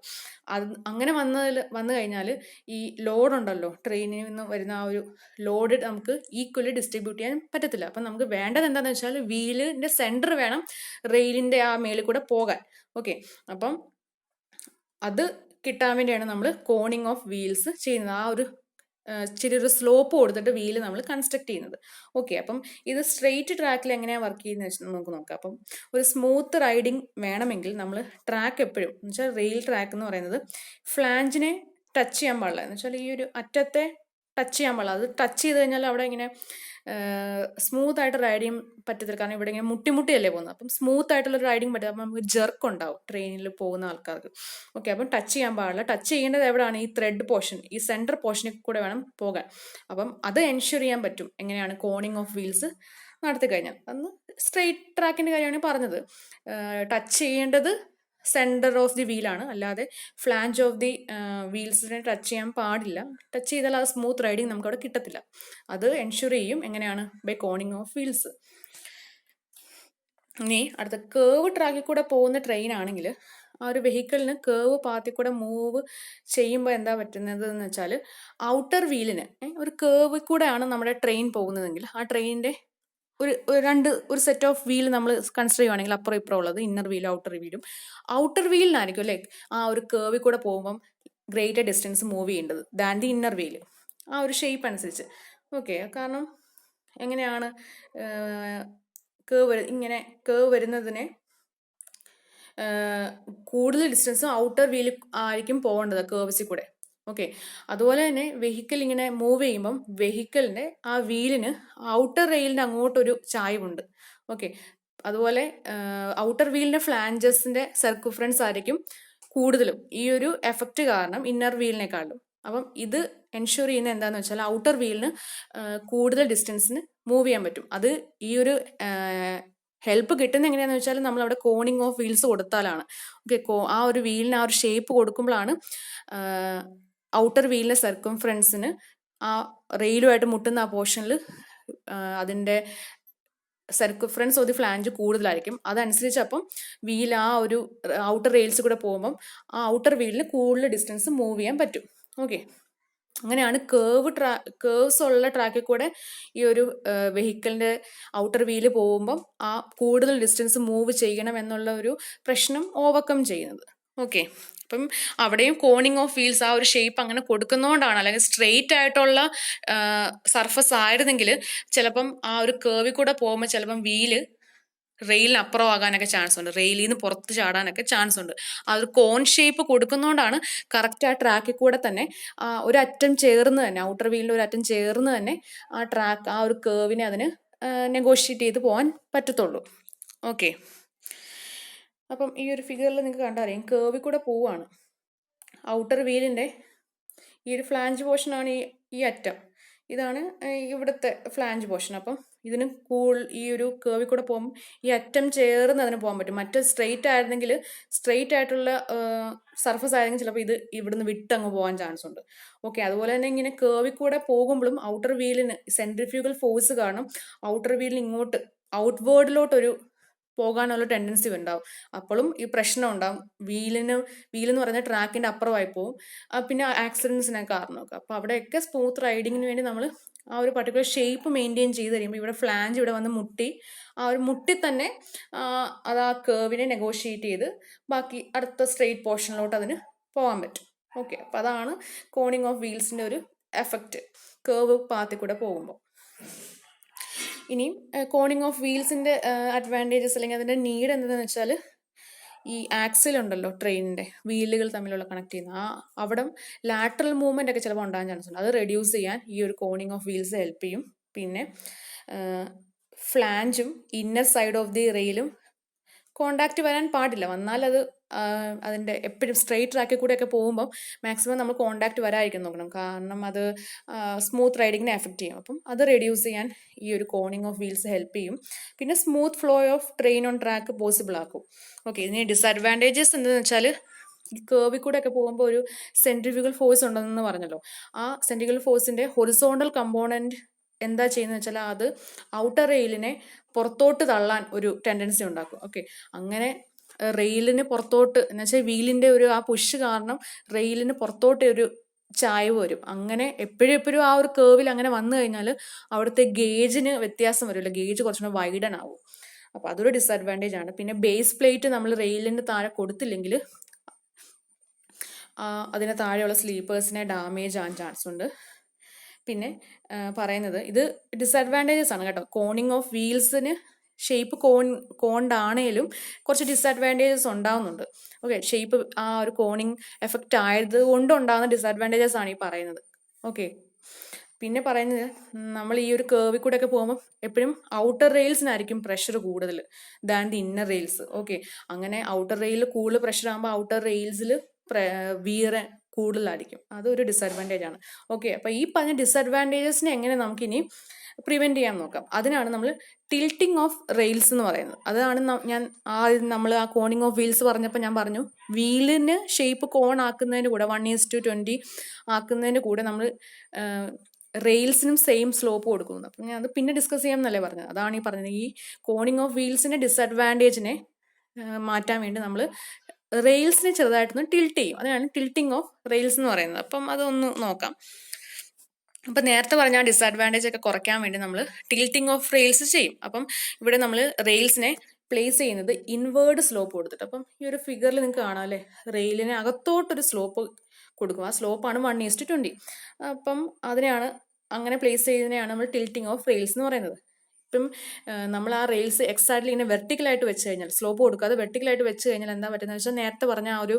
അങ്ങനെ വന്നു കഴിഞ്ഞാൽ ഈ ലോഡ് ഉണ്ടല്ലോ, ട്രെയിനിൽ നിന്ന് വരുന്ന ആ ഒരു ലോഡ് നമുക്ക് ഈക്വലി ഡിസ്ട്രിബ്യൂട്ട് ചെയ്യാൻ പറ്റത്തില്ല. അപ്പം നമുക്ക് വേണ്ടത് എന്താണെന്ന് വെച്ചാൽ വീലിൻ്റെ സെൻറ്റർ വേണം റെയിലിൻ്റെ ആ മേളിൽ കൂടെ പോകാൻ. ഓക്കെ, അപ്പം അത് കിട്ടാൻ വേണ്ടിയാണ് നമ്മൾ കോണിങ് ഓഫ് വീൽസ് ചെയ്യുന്നത്. ആ ഒരു ചെറിയൊരു സ്ലോപ്പ് കൊടുത്തിട്ട് വീല് നമ്മൾ കൺസ്ട്രക്ട് ചെയ്യുന്നത്. ഓക്കെ, അപ്പം ഇത് സ്ട്രെയിറ്റ് ട്രാക്കിൽ എങ്ങനെയാണ് വർക്ക് ചെയ്യുന്നത് വെച്ചാൽ നമുക്ക് നോക്കാം. അപ്പം ഒരു സ്മൂത്ത് റൈഡിങ് വേണമെങ്കിൽ നമ്മൾ ട്രാക്ക് എപ്പോഴും, എന്ന് വെച്ചാൽ റെയിൽ ട്രാക്ക് എന്ന് പറയുന്നത് ഫ്ലാഞ്ചിനെ ടച്ച് ചെയ്യാൻ പാടില്ല. എന്ന് വെച്ചാൽ ഈ ഒരു അറ്റത്തെ ടച്ച് ചെയ്യാൻ പാടില്ല. അത് ടച്ച് ചെയ്ത് കഴിഞ്ഞാൽ അവിടെ ഇങ്ങനെ സ്മൂത്ത് ആയിട്ട് റൈഡ് ചെയ്യാൻ പറ്റത്തില്ല. കാരണം ഇവിടെ ഇങ്ങനെ മുട്ടിയല്ലേ പോകുന്നത്. അപ്പം സ്മൂത്ത് ആയിട്ടുള്ള റൈഡിങ് പറ്റില്ല. അപ്പം നമുക്ക് ജെർക്ക് ഉണ്ടാവും ട്രെയിനിൽ പോകുന്ന ആൾക്കാർക്ക്. ഓക്കെ, അപ്പം ടച്ച് ചെയ്യാൻ പാടില്ല. ടച്ച് ചെയ്യേണ്ടത് എവിടെയാണ്? ഈ ത്രെഡ് പോർഷൻ, ഈ സെൻറ്റർ പോർഷനിൽ കൂടെ വേണം പോകാൻ. അപ്പം അത് എൻഷുർ ചെയ്യാൻ പറ്റും എങ്ങനെയാണ് കോണിങ് ഓഫ് വീൽസ് നടത്തി കഴിഞ്ഞാൽ. അന്ന് സ്ട്രെയിറ്റ് ട്രാക്കിൻ്റെ കാര്യമാണ് പറഞ്ഞത്. ടച്ച് ചെയ്യേണ്ടത് സെൻറ്റർ ഓഫ് ദി വീലാണ്, അല്ലാതെ ഫ്ലാഞ്ച് ഓഫ് ദി വീൽസിനെ ടച്ച് ചെയ്യാൻ പാടില്ല. ടച്ച് ചെയ്താൽ അത് സ്മൂത്ത് റൈഡിങ് നമുക്ക് അവിടെ കിട്ടത്തില്ല. അത് എൻഷുർ ചെയ്യും എങ്ങനെയാണ്? By coning of wheels. ഇനി അടുത്ത കേവ് ട്രാക്കിൽ കൂടെ പോകുന്ന ട്രെയിൻ ആണെങ്കിൽ ആ ഒരു വെഹിക്കിളിന് കേവ് പാത്തിൽ കൂടെ മൂവ് ചെയ്യുമ്പോൾ എന്താ പറ്റുന്നത് എന്ന് വെച്ചാൽ ഔട്ടർ വീലിന് ഒരു കേവ് കൂടെയാണ് നമ്മുടെ ട്രെയിൻ പോകുന്നതെങ്കിൽ ആ ട്രെയിനിൻ്റെ ഒരു സെറ്റ് ഓഫ് വീൽ നമ്മൾ കൺസിഡർ ചെയ്യുവാണെങ്കിൽ അപ്പുറം ഇപ്പുറം ഉള്ളത് ഇന്നർ വീലും ഔട്ടർ വീലും, ഔട്ടർ വീലിനായിരിക്കും അല്ലേ ആ ഒരു കേവിൽ കൂടെ പോകുമ്പം ഗ്രേറ്റർ ഡിസ്റ്റൻസ് മൂവ് ചെയ്യേണ്ടത് ദാൻ ദി ഇന്നർ വീല്, ആ ഒരു ഷേപ്പ് അനുസരിച്ച്. ഓക്കെ, കാരണം എങ്ങനെയാണ് ഇങ്ങനെ കേവ് വരുന്നതിനെ കൂടുതൽ ഡിസ്റ്റൻസ് ഔട്ടർ വീല് ആയിരിക്കും പോകേണ്ടത് കേവ്സിൽ കൂടെ. ഓക്കെ, അതുപോലെ തന്നെ വെഹിക്കിൾ ഇങ്ങനെ മൂവ് ചെയ്യുമ്പം വെഹിക്കിളിന്റെ ആ വീലിന് ഔട്ടർ റെയിലിന്റെ അങ്ങോട്ടൊരു ചായ്വുണ്ട്. ഓക്കെ, അതുപോലെ ഔട്ടർ വീലിന്റെ ഫ്ലാഞ്ചസിന്റെ സർക്കുഫറൻസ് ആയിരിക്കും കൂടുതലും ഈ ഒരു എഫക്റ്റ് കാരണം ഇന്നർ വീലിനെക്കാളും. അപ്പം ഇത് എൻഷുർ ചെയ്യുന്നത് എന്താണെന്ന് വെച്ചാൽ ഔട്ടർ വീലിന് കൂടുതൽ ഡിസ്റ്റൻസിന് മൂവ് ചെയ്യാൻ പറ്റും. അത് ഈ ഒരു ഹെൽപ്പ് കിട്ടുന്നത് എങ്ങനെയാണെന്ന് വെച്ചാൽ നമ്മൾ അവിടെ കോണിങ് ഓഫ് വീൽസ് കൊടുത്താലാണ്. ഓക്കെ, ആ ഒരു വീലിന് ആ ഒരു ഷേപ്പ് കൊടുക്കുമ്പോഴാണ് ഔട്ടർ വീലിന്റെ സർക്കംഫറൻസിന് ആ റെയിലുമായിട്ട് മുട്ടുന്ന ആ പോർഷനിൽ അതിൻ്റെ സർക്കംഫറൻസ് ഓഫ് ദി ഫ്ലാഞ്ച് കൂടുതലായിരിക്കും. അതനുസരിച്ച് അപ്പം വീൽ ആ ഒരു ഔട്ടർ റെയിൽസ് കൂടെ പോകുമ്പം ആ ഔട്ടർ വീലിന് കൂടുതൽ ഡിസ്റ്റൻസ് മൂവ് ചെയ്യാൻ പറ്റും. ഓക്കെ, അങ്ങനെയാണ് കേവ്സ് ഉള്ള ട്രാക്കിൽ കൂടെ ഈ ഒരു വെഹിക്കിളിന്റെ ഔട്ടർ വീല് പോകുമ്പം ആ കൂടുതൽ ഡിസ്റ്റൻസ് മൂവ് ചെയ്യണം എന്നുള്ള ഒരു പ്രശ്നം ഓവർകം ചെയ്യുന്നത്. ഓക്കെ, അപ്പം അവിടെയും കോണിങ് ഓഫ് വീൽസ് ആ ഒരു ഷേപ്പ് അങ്ങനെ കൊടുക്കുന്നതുകൊണ്ടാണ്. അല്ലെങ്കിൽ സ്ട്രെയിറ്റ് ആയിട്ടുള്ള സർഫസ് ആയിരുന്നെങ്കിൽ ചിലപ്പം ആ ഒരു കേവിൽ കൂടെ പോകുമ്പോൾ ചിലപ്പം വീല് റെയിലിന് അപ്പുറം ആകാനൊക്കെ ചാൻസ് ഉണ്ട്, റെയിലിൽ നിന്ന് പുറത്ത് ചാടാനൊക്കെ ചാൻസ് ഉണ്ട്. ആ ഒരു കോൺ ഷേപ്പ് കൊടുക്കുന്നതുകൊണ്ടാണ് കറക്റ്റ് ആ ട്രാക്കിൽ കൂടെ തന്നെ ഒരു അറ്റം ചേർന്ന് തന്നെ ഔട്ടർ വീലിൻ്റെ ഒരു അറ്റം ചേർന്ന് തന്നെ ആ ട്രാക്ക് ആ ഒരു കേവിനെ അതിന് നെഗോഷിയേറ്റ് ചെയ്ത് പോകാൻ പറ്റത്തുള്ളൂ. ഓക്കെ, അപ്പം ഈ ഒരു ഫിഗറിൽ നിങ്ങൾക്ക് കണ്ടറിയാം കേവിൽ കൂടെ പോവാണ്. ഔട്ടർ വീലിൻ്റെ ഈ ഒരു ഫ്ലാഞ്ച് പോർഷനാണ് ഈ അറ്റം, ഇതാണ് ഇവിടുത്തെ ഫ്ലാഞ്ച് പോർഷൻ. അപ്പം ഇതിന് ഈ ഒരു കേവിൽ കൂടെ പോകുമ്പോൾ ഈ അറ്റം ചേർന്ന് അതിന് പോകാൻ പറ്റും. മറ്റേ സ്ട്രെയിറ്റ് ആയിരുന്നെങ്കിൽ സ്ട്രെയിറ്റ് ആയിട്ടുള്ള സർഫസ് ആയിരുന്നെങ്കിൽ ചിലപ്പോൾ ഇത് ഇവിടുന്ന് വിട്ടങ്ങ് പോകാൻ ചാൻസ് ഉണ്ട്. ഓക്കെ, അതുപോലെ തന്നെ ഇങ്ങനെ കേവിൽ കൂടെ പോകുമ്പോഴും ഔട്ടർ വീലിന് സെൻട്രിഫ്യൂഗൽ ഫോഴ്സ് കാരണം ഔട്ടർ വീലിന് ഇങ്ങോട്ട് ഔട്ട്വേർഡിലോട്ടൊരു പോകാനുള്ള ടെൻഡൻസി ഉണ്ടാവും. അപ്പോഴും ഈ പ്രശ്നം ഉണ്ടാവും. വീലെന്ന് പറഞ്ഞാൽ ട്രാക്കിന്റെ അപ്പുറമായി പോകും, പിന്നെ ആക്സിഡൻസിനൊക്കെ കാരണമൊക്കെ. അപ്പോൾ അവിടെയൊക്കെ സ്മൂത്ത് റൈഡിങ്ങിന് വേണ്ടി നമ്മൾ ആ ഒരു പർട്ടിക്കുലർ ഷേപ്പ് മെയിൻറ്റെയിൻ ചെയ്ത് കഴിയുമ്പോൾ ഇവിടെ ഫ്ലാഞ്ച് ഇവിടെ വന്ന് മുട്ടി ആ ഒരു മുട്ടി തന്നെ അത് ആ കേവിനെ നെഗോഷിയേറ്റ് ചെയ്ത് ബാക്കി അടുത്ത സ്ട്രെയിറ്റ് പോർഷനിലോട്ട് അതിന് പോകാൻ പറ്റും. ഓക്കെ, അപ്പോൾ അതാണ് കോണിങ് ഓഫ് വീൽസിന്റെ ഒരു എഫക്റ്റ് കേവ് പാത്തിൽ കൂടെ പോകുമ്പോൾ. ഇനിയും കോണിങ് ഓഫ് വീൽസിന്റെ അഡ്വാൻറ്റേജസ് അല്ലെങ്കിൽ അതിന്റെ നീഡ് എന്താണെന്ന് വെച്ചാൽ ഈ ആക്സിൽ ഉണ്ടല്ലോ ട്രെയിനിന്റെ വീലുകൾ തമ്മിലുള്ള കണക്ട് ചെയ്യുന്ന അവിടെ ലാറ്ററൽ മൂവ്മെന്റ് ഒക്കെ ചിലപ്പോൾ ഉണ്ടാകാൻ ചാൻസ് ഉണ്ട്. അത് റെഡ്യൂസ് ചെയ്യാൻ ഈ ഒരു കോണിങ് ഓഫ് വീൽസ് ഹെൽപ്പ് ചെയ്യും. പിന്നെ ഫ്ലാഞ്ചും ഇന്നർ സൈഡ് ഓഫ് ദി റെയിലും കോണ്ടാക്ട് വരാൻ പാടില്ല. വന്നാൽ അത് അതിൻ്റെ എപ്പോഴും സ്ട്രെയിറ്റ് ട്രാക്കിൽ കൂടെയൊക്കെ പോകുമ്പോൾ മാക്സിമം നമ്മൾ കോണ്ടാക്ട് വരാതിരിക്കാൻ നോക്കണം, കാരണം അത് സ്മൂത്ത് റൈഡിങ്ങിനെ എഫക്റ്റ് ചെയ്യും. അപ്പം അത് റെഡ്യൂസ് ചെയ്യാൻ ഈ ഒരു കോണിങ് ഓഫ് വീൽസ് ഹെൽപ്പ് ചെയ്യും. പിന്നെ smooth flow of train on track possible ആക്കും. ഓക്കെ, ഇതിന് ഡിസഡ്വാൻറ്റേജസ് എന്താണെന്ന് വെച്ചാൽ ഈ കേവിൽ കൂടെ ഒക്കെ പോകുമ്പോൾ ഒരു സെൻട്രിഫ്യൂഗൽ ഫോഴ്സ് ഉണ്ടെന്ന് പറഞ്ഞല്ലോ. ആ സെൻട്രിഫ്യൂഗൽ ഫോഴ്സിന്റെ ഹൊറിസോണ്ടൽ കമ്പോണന്റ് എന്താ ചെയ്യുന്നത് വെച്ചാൽ അത് ഔട്ടർ റെയിലിനെ പുറത്തോട്ട് തള്ളാൻ ഒരു ടെൻഡൻസി ഉണ്ടാക്കും. ഓക്കെ, അങ്ങനെ റെയിലിന് പുറത്തോട്ട് എന്ന് വെച്ചാൽ വീലിന്റെ ഒരു ആ പുഷ് കാരണം റെയിലിന് പുറത്തോട്ട് ഒരു ചായ്വ് വരും. അങ്ങനെ എപ്പോഴും ആ ഒരു കേവിൽ അങ്ങനെ വന്നു കഴിഞ്ഞാൽ അവിടുത്തെ ഗേജിന് വ്യത്യാസം വരുമല്ലോ, ഗേജ് കുറച്ചുകൂടെ വൈഡൻ ആവും. അപ്പോൾ അതൊരു ഡിസഡ്വാൻറ്റേജ് ആണ്. പിന്നെ ബേസ് പ്ലേറ്റ് നമ്മൾ റെയിലിന് താഴെ കൊടുത്തില്ലെങ്കിൽ അതിന് താഴെയുള്ള സ്ലീപ്പേഴ്സിനെ ഡാമേജ് ആകാൻ ചാൻസ് ഉണ്ട്. പിന്നെ പറയുന്നത് ഇത് ഡിസഡ്വാൻറ്റേജസ് ആണ് കേട്ടോ. കോണിങ് ഓഫ് വീൽസിന് ഷേപ്പ് കോണ്ടാണേലും കുറച്ച് ഡിസഡ്വാൻറ്റേജസ് ഉണ്ടാവുന്നുണ്ട്. ഓക്കെ, ഷേപ്പ് ആ ഒരു കോണിങ് എഫക്റ്റ് ആയത് കൊണ്ടുണ്ടാകുന്ന ഡിസഡ്വാൻറ്റേജസ് ആണ് ഈ പറയുന്നത്. ഓക്കെ, പിന്നെ പറയുന്നത് നമ്മൾ ഈ ഒരു കേർവിൽ കൂടെ ഒക്കെ പോകുമ്പോൾ എപ്പോഴും ഔട്ടർ റെയിൽസിനായിരിക്കും പ്രഷർ കൂടുതൽ than the inner rails. Okay, അങ്ങനെ ഔട്ടർ റെയിലിൽ കൂടുതൽ പ്രഷർ ആകുമ്പോൾ ഔട്ടർ റെയിൽസിൽ വീറ കൂടുതലായിരിക്കും. അതൊരു ഡിസഡ്വാൻറ്റേജ് ആണ്. ഓക്കെ, അപ്പോൾ ഈ പറഞ്ഞ ഡിസഡ്വാൻറ്റേജസിനെ എങ്ങനെ നമുക്കിനി പ്രിവെൻറ്റ് ചെയ്യാൻ നോക്കാം. അതിനാണ് നമ്മൾ ടിൽറ്റിംഗ് ഓഫ് റെയിൽസ് എന്ന് പറയുന്നത്. അതാണ് ഞാൻ നമ്മൾ ആ കോണിങ് ഓഫ് വീൽസ് പറഞ്ഞപ്പോൾ ഞാൻ പറഞ്ഞു, വീലിന് ഷേപ്പ് കോൺ ആക്കുന്നതിന് കൂടെ 1:20 ആക്കുന്നതിന് കൂടെ നമ്മൾ റെയിൽസിനും സെയിം സ്ലോപ്പ് കൊടുക്കുന്നു. അപ്പം ഞാൻ അത് പിന്നെ ഡിസ്കസ് ചെയ്യാമെന്നല്ലേ പറഞ്ഞത്. അതാണ് ഈ പറഞ്ഞത്, ഈ കോണിങ് ഓഫ് വീൽസിന്റെ ഡിസഡ്വാൻറ്റേജിനെ മാറ്റാൻ വേണ്ടി നമ്മൾ റെയിൽസിനെ ചെറുതായിട്ടൊന്ന് ടിൽറ്റ് ചെയ്യും. അതിനാണ് ടിൽറ്റിംഗ് ഓഫ് റെയിൽസ് എന്ന് പറയുന്നത്. അപ്പം അതൊന്ന് നോക്കാം. അപ്പം നേരത്തെ പറഞ്ഞ ഡിസഡ്വാൻറ്റേജ് ഒക്കെ കുറയ്ക്കാൻ വേണ്ടി നമ്മൾ ടിൽറ്റിംഗ് ഓഫ് റെയിൽസ് ചെയ്യും. അപ്പം ഇവിടെ നമ്മൾ റെയിൽസിനെ പ്ലേസ് ചെയ്യുന്നത് ഇൻവേർഡ് സ്ലോപ്പ് കൊടുത്തിട്ട്. അപ്പം ഈ ഒരു ഫിഗറിൽ നിങ്ങൾക്ക് കാണാം അല്ലേ, റെയിലിന് അകത്തോട്ടൊരു സ്ലോപ്പ് കൊടുക്കും. ആ സ്ലോപ്പാണ് 1:20. അപ്പം അതിനെയാണ് അങ്ങനെ പ്ലേസ് ചെയ്യുന്നതിനെയാണ് നമ്മൾ ടിൽറ്റിംഗ് ഓഫ് റെയിൽസ് എന്ന് പറയുന്നത്. ഇപ്പം നമ്മൾ ആ റെയിൽസ് എക്സാക്ട്ലി ഇങ്ങനെ വെർട്ടിക്കലായിട്ട് വെച്ച് കഴിഞ്ഞാൽ, സ്ലോപ്പ് കൊടുക്കാതെ വെർട്ടിക്കലായിട്ട് വെച്ച് കഴിഞ്ഞാൽ എന്താ പറ്റുന്നത് വെച്ചാൽ, നേരത്തെ പറഞ്ഞ ആ ഒരു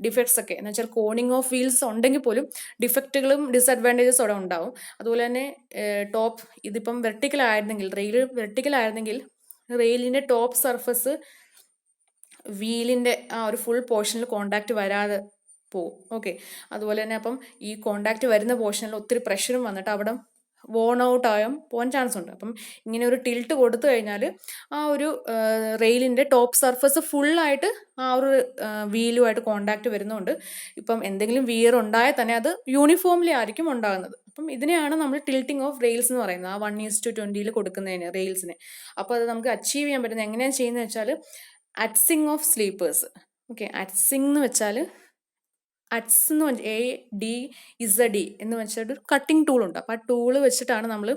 ഡിഫക്ട്സ് ഒക്കെ എന്ന് വെച്ചാൽ കോണിങ് ഓഫ് വീൽസ് ഉണ്ടെങ്കിൽ പോലും ഡിഫക്റ്റുകളും ഡിസഡ്വാൻറ്റേജസ് അവിടെ ഉണ്ടാവും. അതുപോലെ തന്നെ ടോപ്പ് ഇതിപ്പം വെർട്ടിക്കൽ ആയിരുന്നെങ്കിൽ, റെയിൽ വെർട്ടിക്കൽ ആയിരുന്നെങ്കിൽ റെയിലിന്റെ ടോപ്പ് സർഫസ് വീലിന്റെ ആ ഒരു ഫുൾ പോർഷനിൽ കോണ്ടാക്ട് വരാതെ പോവും. ഓക്കെ, അതുപോലെ തന്നെ അപ്പം ഈ കോണ്ടാക്ട് വരുന്ന പോർഷനിൽ ഒത്തിരി പ്രഷറും വന്നിട്ട് അവിടെ വോൺ ഔട്ട് ആയും പോകാൻ ചാൻസ് ഉണ്ട്. അപ്പം ഇങ്ങനെ ഒരു ടിൽറ്റ് കൊടുത്തു കഴിഞ്ഞാൽ ആ ഒരു റെയിലിന്റെ ടോപ്പ് സർഫസ് ഫുള്ളായിട്ട് ആ ഒരു വീലുമായിട്ട് കോണ്ടാക്ട് വരുന്നതുകൊണ്ട് ഇപ്പം എന്തെങ്കിലും വിയർ ഉണ്ടായാൽ തന്നെ അത് യൂണിഫോംലി ആയിരിക്കും ഉണ്ടാകുന്നത്. അപ്പം ഇതിനെയാണ് നമ്മൾ ടിൽറ്റിംഗ് ഓഫ് റെയിൽസ് എന്ന് പറയുന്നത്, ആ 1:20 കൊടുക്കുന്നതിന് റെയിൽസിന്. അപ്പോൾ അത് നമുക്ക് അച്ചീവ് ചെയ്യാൻ പറ്റുന്നത് എങ്ങനെയാണ് ചെയ്യുന്നത് വെച്ചാൽ, അഡ്സിങ് ഓഫ് സ്ലീപ്പേഴ്സ്. ഓക്കെ, അഡ്സിങ് എന്ന് വെച്ചാൽ, അഡ്സ് എന്ന് പറഞ്ഞാൽ ADZE എന്ന് വെച്ചിട്ട് ഒരു കട്ടിംഗ് ടൂൾ ഉണ്ട്. അപ്പോൾ ആ ടൂള് വെച്ചിട്ടാണ് നമ്മൾ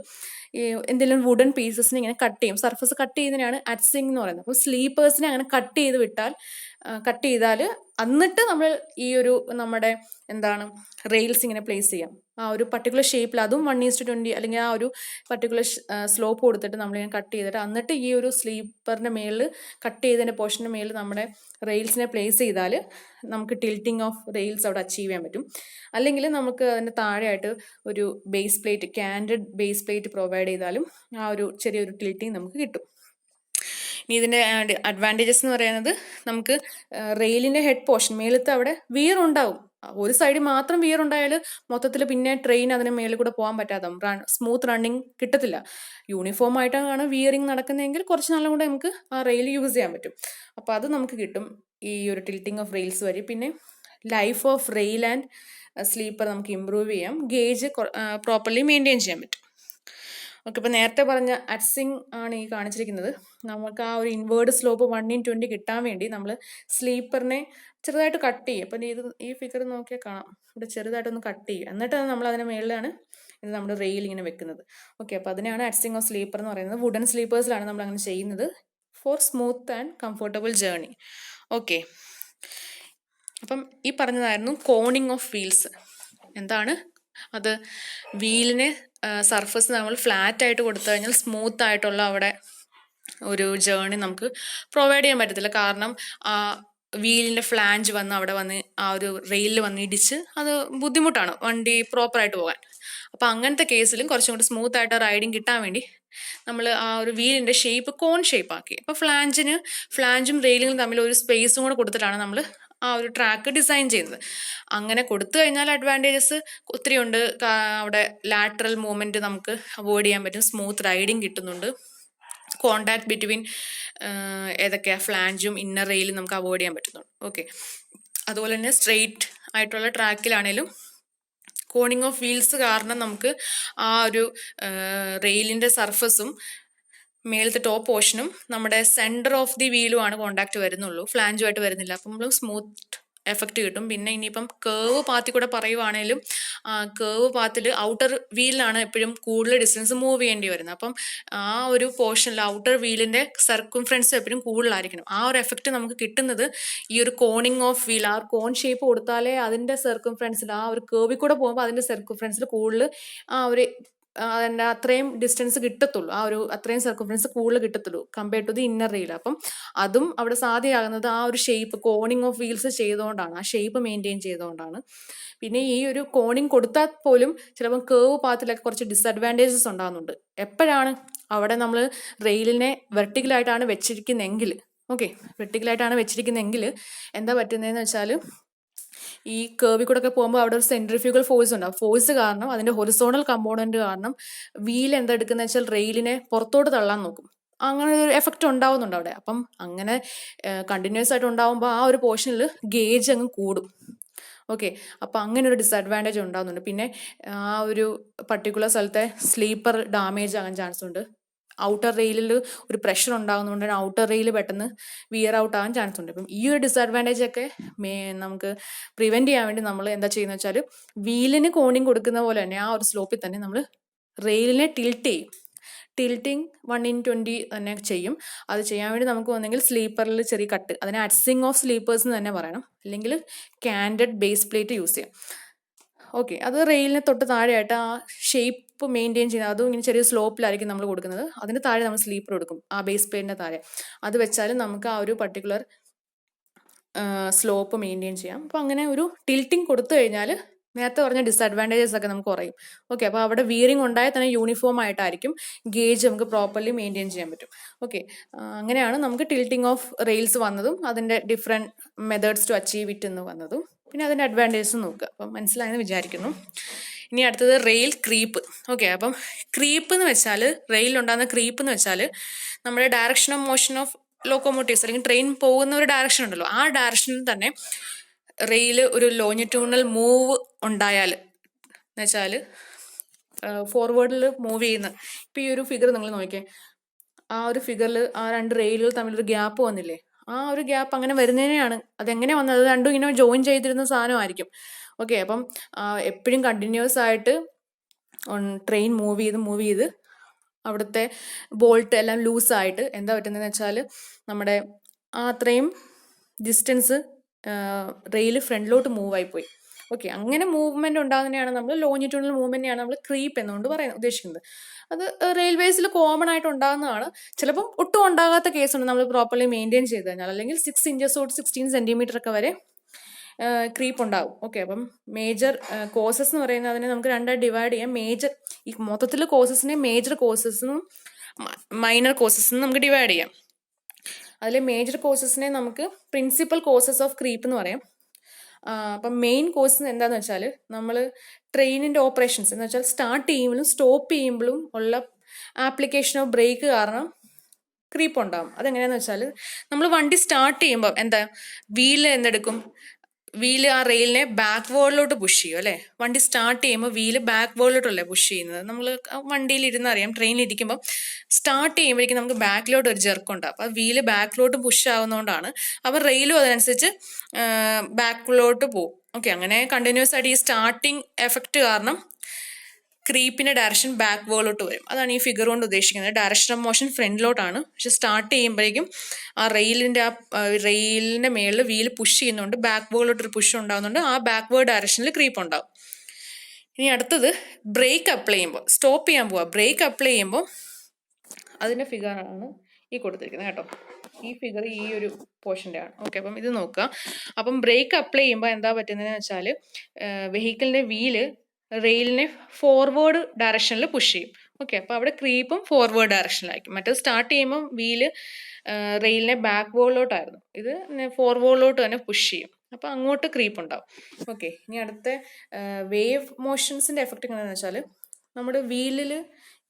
ഈ എന്തെങ്കിലും വുഡൻ പീസസിനെ ഇങ്ങനെ കട്ട് ചെയ്യും. സർഫസ് കട്ട് ചെയ്യുന്നതിനാണ് അഡ്സിങ് എന്ന് പറയുന്നത്. അപ്പോൾ സ്ലീപ്പേഴ്സിനെ അങ്ങനെ കട്ട് ചെയ്താൽ എന്നിട്ട് നമ്മൾ ഈ ഒരു നമ്മുടെ എന്താണ് റെയിൽസ് ഇങ്ങനെ പ്ലേസ് ചെയ്യാം ആ ഒരു പർട്ടിക്കുലർ ഷേപ്പിൽ. അതും 1:20 അല്ലെങ്കിൽ ആ ഒരു പർട്ടിക്കുലർ സ്ലോപ്പ് കൊടുത്തിട്ട് നമ്മളിങ്ങനെ കട്ട് ചെയ്തിട്ട് എന്നിട്ട് ഈ ഒരു സ്ലീപ്പറിന്റെ മേളിൽ കട്ട് ചെയ്തതിന്റെ പോർഷന്റെ മേളിൽ നമ്മുടെ റെയിൽസിനെ പ്ലേസ് ചെയ്താൽ നമുക്ക് ടിൽറ്റിംഗ് ഓഫ് റെയിൽസ് അവിടെ അച്ചീവ് ചെയ്യാൻ പറ്റും. അല്ലെങ്കിൽ നമുക്ക് അതിന്റെ താഴെയായിട്ട് ഒരു base plate, canted base plate provide ചെയ്താലും ആ ഒരു ചെറിയൊരു ടിൽറ്റിംഗ് നമുക്ക് കിട്ടും. ഇനി ഇതിന്റെ അഡ്വാൻറ്റേജസ് എന്ന് പറയുന്നത്, നമുക്ക് റെയിലിന്റെ ഹെഡ് പോർഷൻ മേലത്തെ അവിടെ വിയർ ഉണ്ടാവും. ഒരു സൈഡിൽ മാത്രം വിയർ ഉണ്ടായാൽ മൊത്തത്തിൽ പിന്നെ ട്രെയിൻ അതിന് മേളിൽ കൂടെ പോകാൻ പറ്റാതെ സ്മൂത്ത് റണ്ണിങ് കിട്ടത്തില്ല. യൂണിഫോം ആയിട്ടാണ് വിയറിങ് നടക്കുന്നതെങ്കിൽ കുറച്ച് നാളും കൂടെ നമുക്ക് ആ റെയിൽ യൂസ് ചെയ്യാൻ പറ്റും. അപ്പോൾ അത് നമുക്ക് കിട്ടും ഈ ഒരു ടിൽറ്റിംഗ് ഓഫ് റെയിൽസ് വഴി. പിന്നെ life of rail and sleeper നമുക്ക് ഇമ്പ്രൂവ് ചെയ്യാം, ഗേജ് പ്രോപ്പർലി മെയിൻറ്റെയിൻ ചെയ്യാൻ പറ്റും. ഓക്കെ, ഇപ്പം നേരത്തെ പറഞ്ഞ അഡ്സിങ് ആണ് ഈ കാണിച്ചിരിക്കുന്നത്. നമുക്ക് ആ ഒരു ഇൻവേർഡ് സ്ലോപ്പ് 1:20 കിട്ടാൻ വേണ്ടി നമ്മൾ സ്ലീപ്പറിനെ ചെറുതായിട്ട് കട്ട് ചെയ്യും. അപ്പം ഈ ഫിഗർ നോക്കിയാൽ കാണാം, ഇവിടെ ചെറുതായിട്ടൊന്ന് കട്ട് ചെയ്യും. എന്നിട്ടാണ് നമ്മൾ അതിന് മേളിലാണ് ഇത് നമ്മുടെ റെയിൽ ഇങ്ങനെ വെക്കുന്നത്. ഓക്കെ, അപ്പോൾ അതിനെയാണ് അഡ്സിങ് ഓഫ് സ്ലീപ്പർ എന്ന് പറയുന്നത്. വുഡൻ സ്ലീപ്പേഴ്സിലാണ് നമ്മൾ അങ്ങനെ ചെയ്യുന്നത് for smooth and comfortable journey. Okay, അപ്പം ഈ പറഞ്ഞതായിരുന്നു കോണിങ് ഓഫ് വീൽസ്. എന്താണ് അത്? വീലിനെ സർഫസ് നമ്മൾ ഫ്ലാറ്റ് ആയിട്ട് കൊടുത്തു കഴിഞ്ഞാൽ സ്മൂത്ത് ആയിട്ടുള്ള അവിടെ ഒരു ജേർണി നമുക്ക് പ്രൊവൈഡ് ചെയ്യാൻ പറ്റത്തില്ല. കാരണം ആ വീലിന്റെ ഫ്ലാഞ്ച് വന്ന് അവിടെ വന്ന് ആ ഒരു റെയിലിൽ വന്ന് ഇടിച്ച് അത് ബുദ്ധിമുട്ടാണ് വണ്ടി പ്രോപ്പറായിട്ട് പോകാൻ. അപ്പം അങ്ങനത്തെ കേസിലും കുറച്ചും കൂടി സ്മൂത്ത് ആയിട്ട് റൈഡിങ് കിട്ടാൻ വേണ്ടി നമ്മൾ ആ ഒരു വീലിന്റെ ഷേപ്പ് കോൺ ഷേപ്പ് ആക്കി. അപ്പോൾ ഫ്ലാഞ്ചും റെയിലിനും തമ്മിൽ ഒരു സ്പേസും കൂടെ കൊടുത്തിട്ടാണ് നമ്മൾ ആ ഒരു ട്രാക്ക് ഡിസൈൻ ചെയ്യുന്നത്. അങ്ങനെ കൊടുത്തു കഴിഞ്ഞാൽ അഡ്വാൻറ്റേജസ് ഒത്തിരി ഉണ്ട്. അവിടെ ലാറ്ററൽ മൂവ്മെന്റ് നമുക്ക് അവോയ്ഡ് ചെയ്യാൻ പറ്റും, സ്മൂത്ത് റൈഡിങ് കിട്ടുന്നുണ്ട്, കോണ്ടാക്ട് ബിറ്റ്വീൻ ഏതൊക്കെയാ ഫ്ലാഞ്ചും ഇന്നർ റെയിലും നമുക്ക് അവോയ്ഡ് ചെയ്യാൻ പറ്റുന്നുണ്ട്. ഓക്കെ, അതുപോലെ തന്നെ സ്ട്രെയിറ്റ് ആയിട്ടുള്ള ട്രാക്കിലാണേലും കോണിങ് ഓഫ് വീൽസ് കാരണം നമുക്ക് ആ ഒരു റെയിലിന്റെ സർഫസും മേലത്തെ ടോപ്പ് പോർഷനും നമ്മുടെ സെന്റർ ഓഫ് ദി വീലുമാണ് കോണ്ടാക്ട് വരുന്നുള്ളൂ, ഫ്ലാഞ്ചുമായിട്ട് വരുന്നില്ല. അപ്പം നമ്മൾ സ്മൂത്ത് എഫക്റ്റ് കിട്ടും. പിന്നെ ഇനിയിപ്പം കേവ് പാത്തിൽ കൂടെ പറയുവാണേലും കേവ് പാത്തിൽ ഔട്ടർ വീലിലാണ് എപ്പോഴും കൂടുതൽ ഡിസ്റ്റൻസ് മൂവ് ചെയ്യേണ്ടി വരുന്നത്. അപ്പം ആ ഒരു പോർഷനിൽ ഔട്ടർ വീലിന്റെ സർക്കുംഫറൻസ് എപ്പോഴും കൂടുതലായിരിക്കണം. ആ ഒരു എഫക്റ്റ് നമുക്ക് കിട്ടുന്നത് ഈ ഒരു കോണിങ് ഓഫ് വീൽ, ആ കോൺ ഷേപ്പ് കൊടുത്താലേ അതിന്റെ സർക്കുംഫറൻസിൽ ആ ഒരു കേവിൽ കൂടെ പോകുമ്പോൾ അതിന്റെ സർക്കുംഫറൻസിൽ കൂടുതൽ ആ ഒരു അതിൻ്റെ അത്രയും ഡിസ്റ്റൻസ് കിട്ടത്തുള്ളൂ, ആ ഒരു അത്രയും സർക്കംഫറൻസ് കൂടുതൽ കിട്ടത്തുള്ളൂ compared to the inner rail. അപ്പം അതും അവിടെ സാധ്യമാകുന്നത് ആ ഒരു ഷേപ്പ് കോണിങ് ഓഫ് വീൽസ് ചെയ്തുകൊണ്ടാണ്, ആ ഷേപ്പ് മെയിൻറ്റെയിൻ ചെയ്തുകൊണ്ടാണ്. പിന്നെ ഈ ഒരു കോണിങ് കൊടുത്താൽ പോലും ചിലപ്പം കേവ് പാത്തിലൊക്കെ കുറച്ച് ഡിസഡ്വാൻറ്റേജസ് ഉണ്ടാകുന്നുണ്ട്. എപ്പോഴാണ് അവിടെ നമ്മൾ റെയിലിനെ വെർട്ടിക്കലായിട്ടാണ് വെച്ചിരിക്കുന്നതെങ്കിൽ, ഓക്കെ, വെർട്ടിക്കലായിട്ടാണ് വെച്ചിരിക്കുന്നതെങ്കിൽ എന്താ പറ്റുന്നതെന്ന് വെച്ചാൽ ഈ കേർവിൽ കൂടെ ഒക്കെ പോകുമ്പോൾ അവിടെ ഒരു സെൻട്രിഫ്യൂഗൽ ഫോഴ്സ് ഉണ്ട്. ആ ഫോഴ്സ് കാരണം, അതിന്റെ ഹൊറിസോണൽ കമ്പോണന്റ് കാരണം വീൽ എന്താ എടുക്കുന്ന വെച്ചാൽ റെയിലിനെ പുറത്തോട്ട് തള്ളാൻ നോക്കും. അങ്ങനെ ഒരു എഫക്റ്റ് ഉണ്ടാവുന്നുണ്ട് അവിടെ. അപ്പം അങ്ങനെ കണ്ടിന്യൂസ് ആയിട്ട് ഉണ്ടാവുമ്പോൾ ആ ഒരു പോർഷനിൽ ഗേജ് അങ്ങ് കൂടും. ഓക്കെ, അപ്പം അങ്ങനെ ഒരു ഡിസഡ്വാൻറ്റേജ് ഉണ്ടാകുന്നുണ്ട്. പിന്നെ ആ ഒരു പർട്ടിക്കുലർ സ്ഥലത്തെ സ്ലീപ്പർ ഡാമേജ് ആകാൻ ചാൻസ് ഉണ്ട്. ഔട്ടർ റെയിലിൽ ഒരു പ്രഷർ ഉണ്ടാകുന്നതുകൊണ്ട് തന്നെ ഔട്ടർ റെയിൽ പെട്ടെന്ന് വിയർ ഔട്ട് ആകാൻ ചാൻസ് ഉണ്ട്. അപ്പം ഈ ഒരു ഡിസഡ്വാൻറ്റേജ് ഒക്കെ നമുക്ക് പ്രിവെന്റ് ചെയ്യാൻ വേണ്ടി നമ്മൾ എന്താ ചെയ്യുന്നത് വെച്ചാൽ വീലിന് കോണിങ് കൊടുക്കുന്ന പോലെ തന്നെ ആ ഒരു സ്ലോപ്പിൽ തന്നെ നമ്മൾ റെയിലിനെ ടിൽറ്റ് ചെയ്യും. ടിൽറ്റിങ് 1/20 തന്നെ ചെയ്യും. അത് ചെയ്യാൻ വേണ്ടി നമുക്ക് ഒന്നെങ്കിൽ സ്ലീപ്പറിൽ ചെറിയ കട്ട്, അതിനെ അഡ്സിങ് ഓഫ് സ്ലീപ്പേഴ്സ് എന്ന് തന്നെ പറയണം, അല്ലെങ്കിൽ കാൻഡഡ് ബേസ് പ്ലേറ്റ് യൂസ് ചെയ്യാം. ഓക്കെ, അത് റെയിലിനെ തൊട്ട് താഴെയായിട്ട് ആ ഷേപ്പ് മെയിൻറ്റെയിൻ ചെയ്യുന്നത്, അതും ഇങ്ങനെ ചെറിയ സ്ലോപ്പിലായിരിക്കും നമ്മൾ കൊടുക്കുന്നത്. അതിന് താഴെ നമ്മൾ സ്ലീപ്പർ കൊടുക്കും, ആ ബേസ് പ്ലേറ്റിൻ്റെ താഴെ. അത് വെച്ചാൽ നമുക്ക് ആ ഒരു പർട്ടിക്കുലർ സ്ലോപ്പ് മെയിൻറ്റെയിൻ ചെയ്യാം. അപ്പോൾ അങ്ങനെ ഒരു ടിൽറ്റിങ് കൊടുത്തു കഴിഞ്ഞാൽ നേരത്തെ പറഞ്ഞ ഡിസഡ്വാൻറ്റേജസ് ഒക്കെ നമുക്ക് കുറയും. ഓക്കെ, അപ്പോൾ അവിടെ വിയറിംഗ് ഉണ്ടായാൽ തന്നെ യൂണിഫോം ആയിട്ടായിരിക്കും ഗേജ് നമുക്ക് പ്രോപ്പർലി മെയിൻറ്റെയിൻ ചെയ്യാൻ പറ്റും. ഓക്കെ, അങ്ങനെയാണ് നമുക്ക് ടിൽറ്റിംഗ് ഓഫ് റെയിൽസ് വന്നതും അതിൻ്റെ different methods to achieve it എന്ന് വന്നതും. പിന്നെ അതിൻ്റെ അഡ്വാൻറ്റേജസ് നോക്കുക. അപ്പം മനസ്സിലായെന്ന് വിചാരിക്കുന്നു. ഇനി അടുത്തത് റെയിൽ ക്രീപ്പ്. ഓക്കെ, അപ്പം ക്രീപ്പ് എന്ന് വെച്ചാൽ, റെയിലുണ്ടാകുന്ന ക്രീപ്പ് എന്ന് വെച്ചാൽ നമ്മുടെ direction of motion of locomotives അല്ലെങ്കിൽ ട്രെയിൻ പോകുന്ന ഒരു ഡയറക്ഷൻ ഉണ്ടല്ലോ, ആ ഡയറക്ഷനിൽ തന്നെ റെയിൽ ഒരു ലോങ്ങിറ്റ്യൂണൽ മൂവ് ഉണ്ടായാൽ എന്ന് വെച്ചാൽ ഫോർവേഡിൽ മൂവ് ചെയ്യുന്ന, ഇപ്പം ഈ ഒരു ഫിഗർ നിങ്ങൾ നോക്കിയേ, ആ ഒരു ഫിഗറിൽ ആ രണ്ട് റെയിലുകൾ തമ്മിലൊരു ഗ്യാപ്പ് വന്നില്ലേ, ആ ഒരു ഗ്യാപ്പ് അങ്ങനെ വരുന്നതിനെയാണ്, അതെങ്ങനെ വന്നത്, അത് രണ്ടും ഇങ്ങനെ ജോയിൻ ചെയ്തിരുന്ന സാധനമായിരിക്കും. ഓക്കെ, അപ്പം എപ്പോഴും കണ്ടിന്യൂസ് ആയിട്ട് ട്രെയിൻ മൂവ് ചെയ്ത് അവിടുത്തെ ബോൾട്ട് എല്ലാം ലൂസായിട്ട് എന്താ പറ്റുന്നതെന്ന് വെച്ചാൽ നമ്മുടെ ആ അത്രയും ഡിസ്റ്റൻസ് റെയിൽ ഫ്രണ്ടിലോട്ട് മൂവ് ആയിപ്പോയി. ഓക്കെ, അങ്ങനെ മൂവ്മെന്റ് ഉണ്ടാകുന്നതിനെയാണ് നമ്മൾ ലോങ്ങിറ്റ്യൂണൽ മൂവ്മെന്റിനെയാണ് നമ്മൾ ക്രീപ്പ് എന്നുകൊണ്ട് ഉദ്ദേശിക്കുന്നത്. അത് റെയിൽവേസിൽ കോമൺ ആയിട്ട് ഉണ്ടാകുന്നതാണ്. ചിലപ്പം ഒട്ടും ഉണ്ടാകാത്ത കേസുണ്ട് നമ്മൾ പ്രോപ്പർലി മെയിൻറ്റെയിൻ ചെയ്ത് കഴിഞ്ഞാൽ, അല്ലെങ്കിൽ 6 inches തൊട്ട് 16 centimeter ഒക്കെ വരെ ക്രീപ്പ് ഉണ്ടാവും. ഓക്കെ, അപ്പം മേജർ കോസസ് എന്ന് പറയുന്നത് അതിനെ നമുക്ക് രണ്ടായിട്ട് ഡിവൈഡ് ചെയ്യാം. മേജർ, ഈ മൊത്തത്തിൽ കോസസിനെ മേജർ കോസസെന്നും മൈനർ കോസസെന്നും നമുക്ക് ഡിവൈഡ് ചെയ്യാം. അതിൽ മേജർ കോസസിനെ നമുക്ക് പ്രിൻസിപ്പൽ കോസസ് ഓഫ് ക്രീപ്പ് എന്ന് പറയാം. അപ്പം മെയിൻ കോസ് എന്താന്ന് വെച്ചാൽ നമ്മൾ ട്രെയിനിന്റെ ഓപ്പറേഷൻസ് എന്ന് വെച്ചാൽ സ്റ്റാർട്ട് ചെയ്യുമ്പോഴും സ്റ്റോപ്പ് ചെയ്യുമ്പോഴും ഉള്ള ആപ്ലിക്കേഷൻ ഓഫ് ബ്രേക്ക് കാരണം ക്രീപ്പ് ഉണ്ടാകും. അതെങ്ങനെയാന്ന് വെച്ചാൽ നമ്മൾ വണ്ടി സ്റ്റാർട്ട് ചെയ്യുമ്പോൾ എന്താ വീല് എന്തെടുക്കും, വീല് ആ റെയിലിനെ ബാക്ക് വേർഡിലോട്ട് പുഷ് ചെയ്യും അല്ലേ. വണ്ടി സ്റ്റാർട്ട് ചെയ്യുമ്പോൾ വീല് ബാക്ക് വേർഡിലോട്ടല്ലേ പുഷ് ചെയ്യുന്നത്. നമ്മൾ വണ്ടിയിൽ ഇരുന്നറിയാം, ട്രെയിനിൽ ഇരിക്കുമ്പോൾ സ്റ്റാർട്ട് ചെയ്യുമ്പോഴേക്കും നമുക്ക് ബാക്കിലോട്ട് ഒരു ജെർക്ക് ഉണ്ടാകും. അപ്പോൾ വീല് ബാക്കിലോട്ട് പുഷ് ആവുന്നതുകൊണ്ടാണ് അപ്പോൾ റെയിലും അതിനനുസരിച്ച് ബാക്കിലോട്ട് പോകും. ഓക്കെ, അങ്ങനെ കണ്ടിന്യൂസ് ആയിട്ട് ഈ സ്റ്റാർട്ടിങ് എഫക്റ്റ് കാരണം ക്രീപ്പിന്റെ ഡയറക്ഷൻ ബാക്ക് വേർഡിലോട്ട് വരും. അതാണ് ഈ ഫിഗർ കൊണ്ട് ഉദ്ദേശിക്കുന്നത്. ഡയറക്ഷൻ ഓഫ് മോഷൻ ഫ്രണ്ടിലോട്ടാണ്, പക്ഷെ സ്റ്റാർട്ട് ചെയ്യുമ്പോഴേക്കും ആ റെയിലിന്റെ മേളിൽ വീല് പുഷ് ചെയ്യുന്നുണ്ട്, ബാക്ക് വേർഡിലോട്ട് ഒരു പുഷ് ഉണ്ടാകുന്നുണ്ട്, ആ ബാക്ക് വേർഡ് ഡയറക്ഷനിൽ ക്രീപ്പ് ഉണ്ടാകും. ഇനി അടുത്തത് ബ്രേക്ക് അപ്ലൈ ചെയ്യുമ്പോൾ, സ്റ്റോപ്പ് ചെയ്യാൻ പോവാ, ബ്രേക്ക് അപ്ലൈ ചെയ്യുമ്പോൾ അതിന്റെ ഫിഗറാണ് ഈ കൊടുത്തിരിക്കുന്നത് കേട്ടോ. ഈ ഫിഗർ ഈ ഒരു പോർഷൻ്റെ ആണ്. ഓക്കെ, അപ്പം ഇത് നോക്കുക. അപ്പം ബ്രേക്ക് അപ്ലൈ ചെയ്യുമ്പോൾ എന്താ പറ്റുന്നതെന്ന് വെച്ചാൽ വെഹിക്കിളിന്റെ വീല് റെയിലിനെ ഫോർവേഡ് ഡയറക്ഷനിൽ പുഷ് ചെയ്യും. ഓക്കെ, അപ്പോൾ അവിടെ ക്രീപ്പും ഫോർവേഡ് ഡയറക്ഷനിലായിരിക്കും. മറ്റേത് സ്റ്റാർട്ട് ചെയ്യുമ്പോൾ വീല് റെയിലിനെ ബാക്ക് വേർഡിലോട്ടായിരുന്നു, ഇത് ഫോർവേഡിലോട്ട് തന്നെ പുഷ് ചെയ്യും. അപ്പോൾ അങ്ങോട്ട് ക്രീപ്പ് ഉണ്ടാവും. ഓക്കെ, ഇനി അടുത്ത വേവ് മോഷൻസിന്റെ എഫക്റ്റ് എങ്ങനെയാണെന്ന് വെച്ചാൽ നമ്മുടെ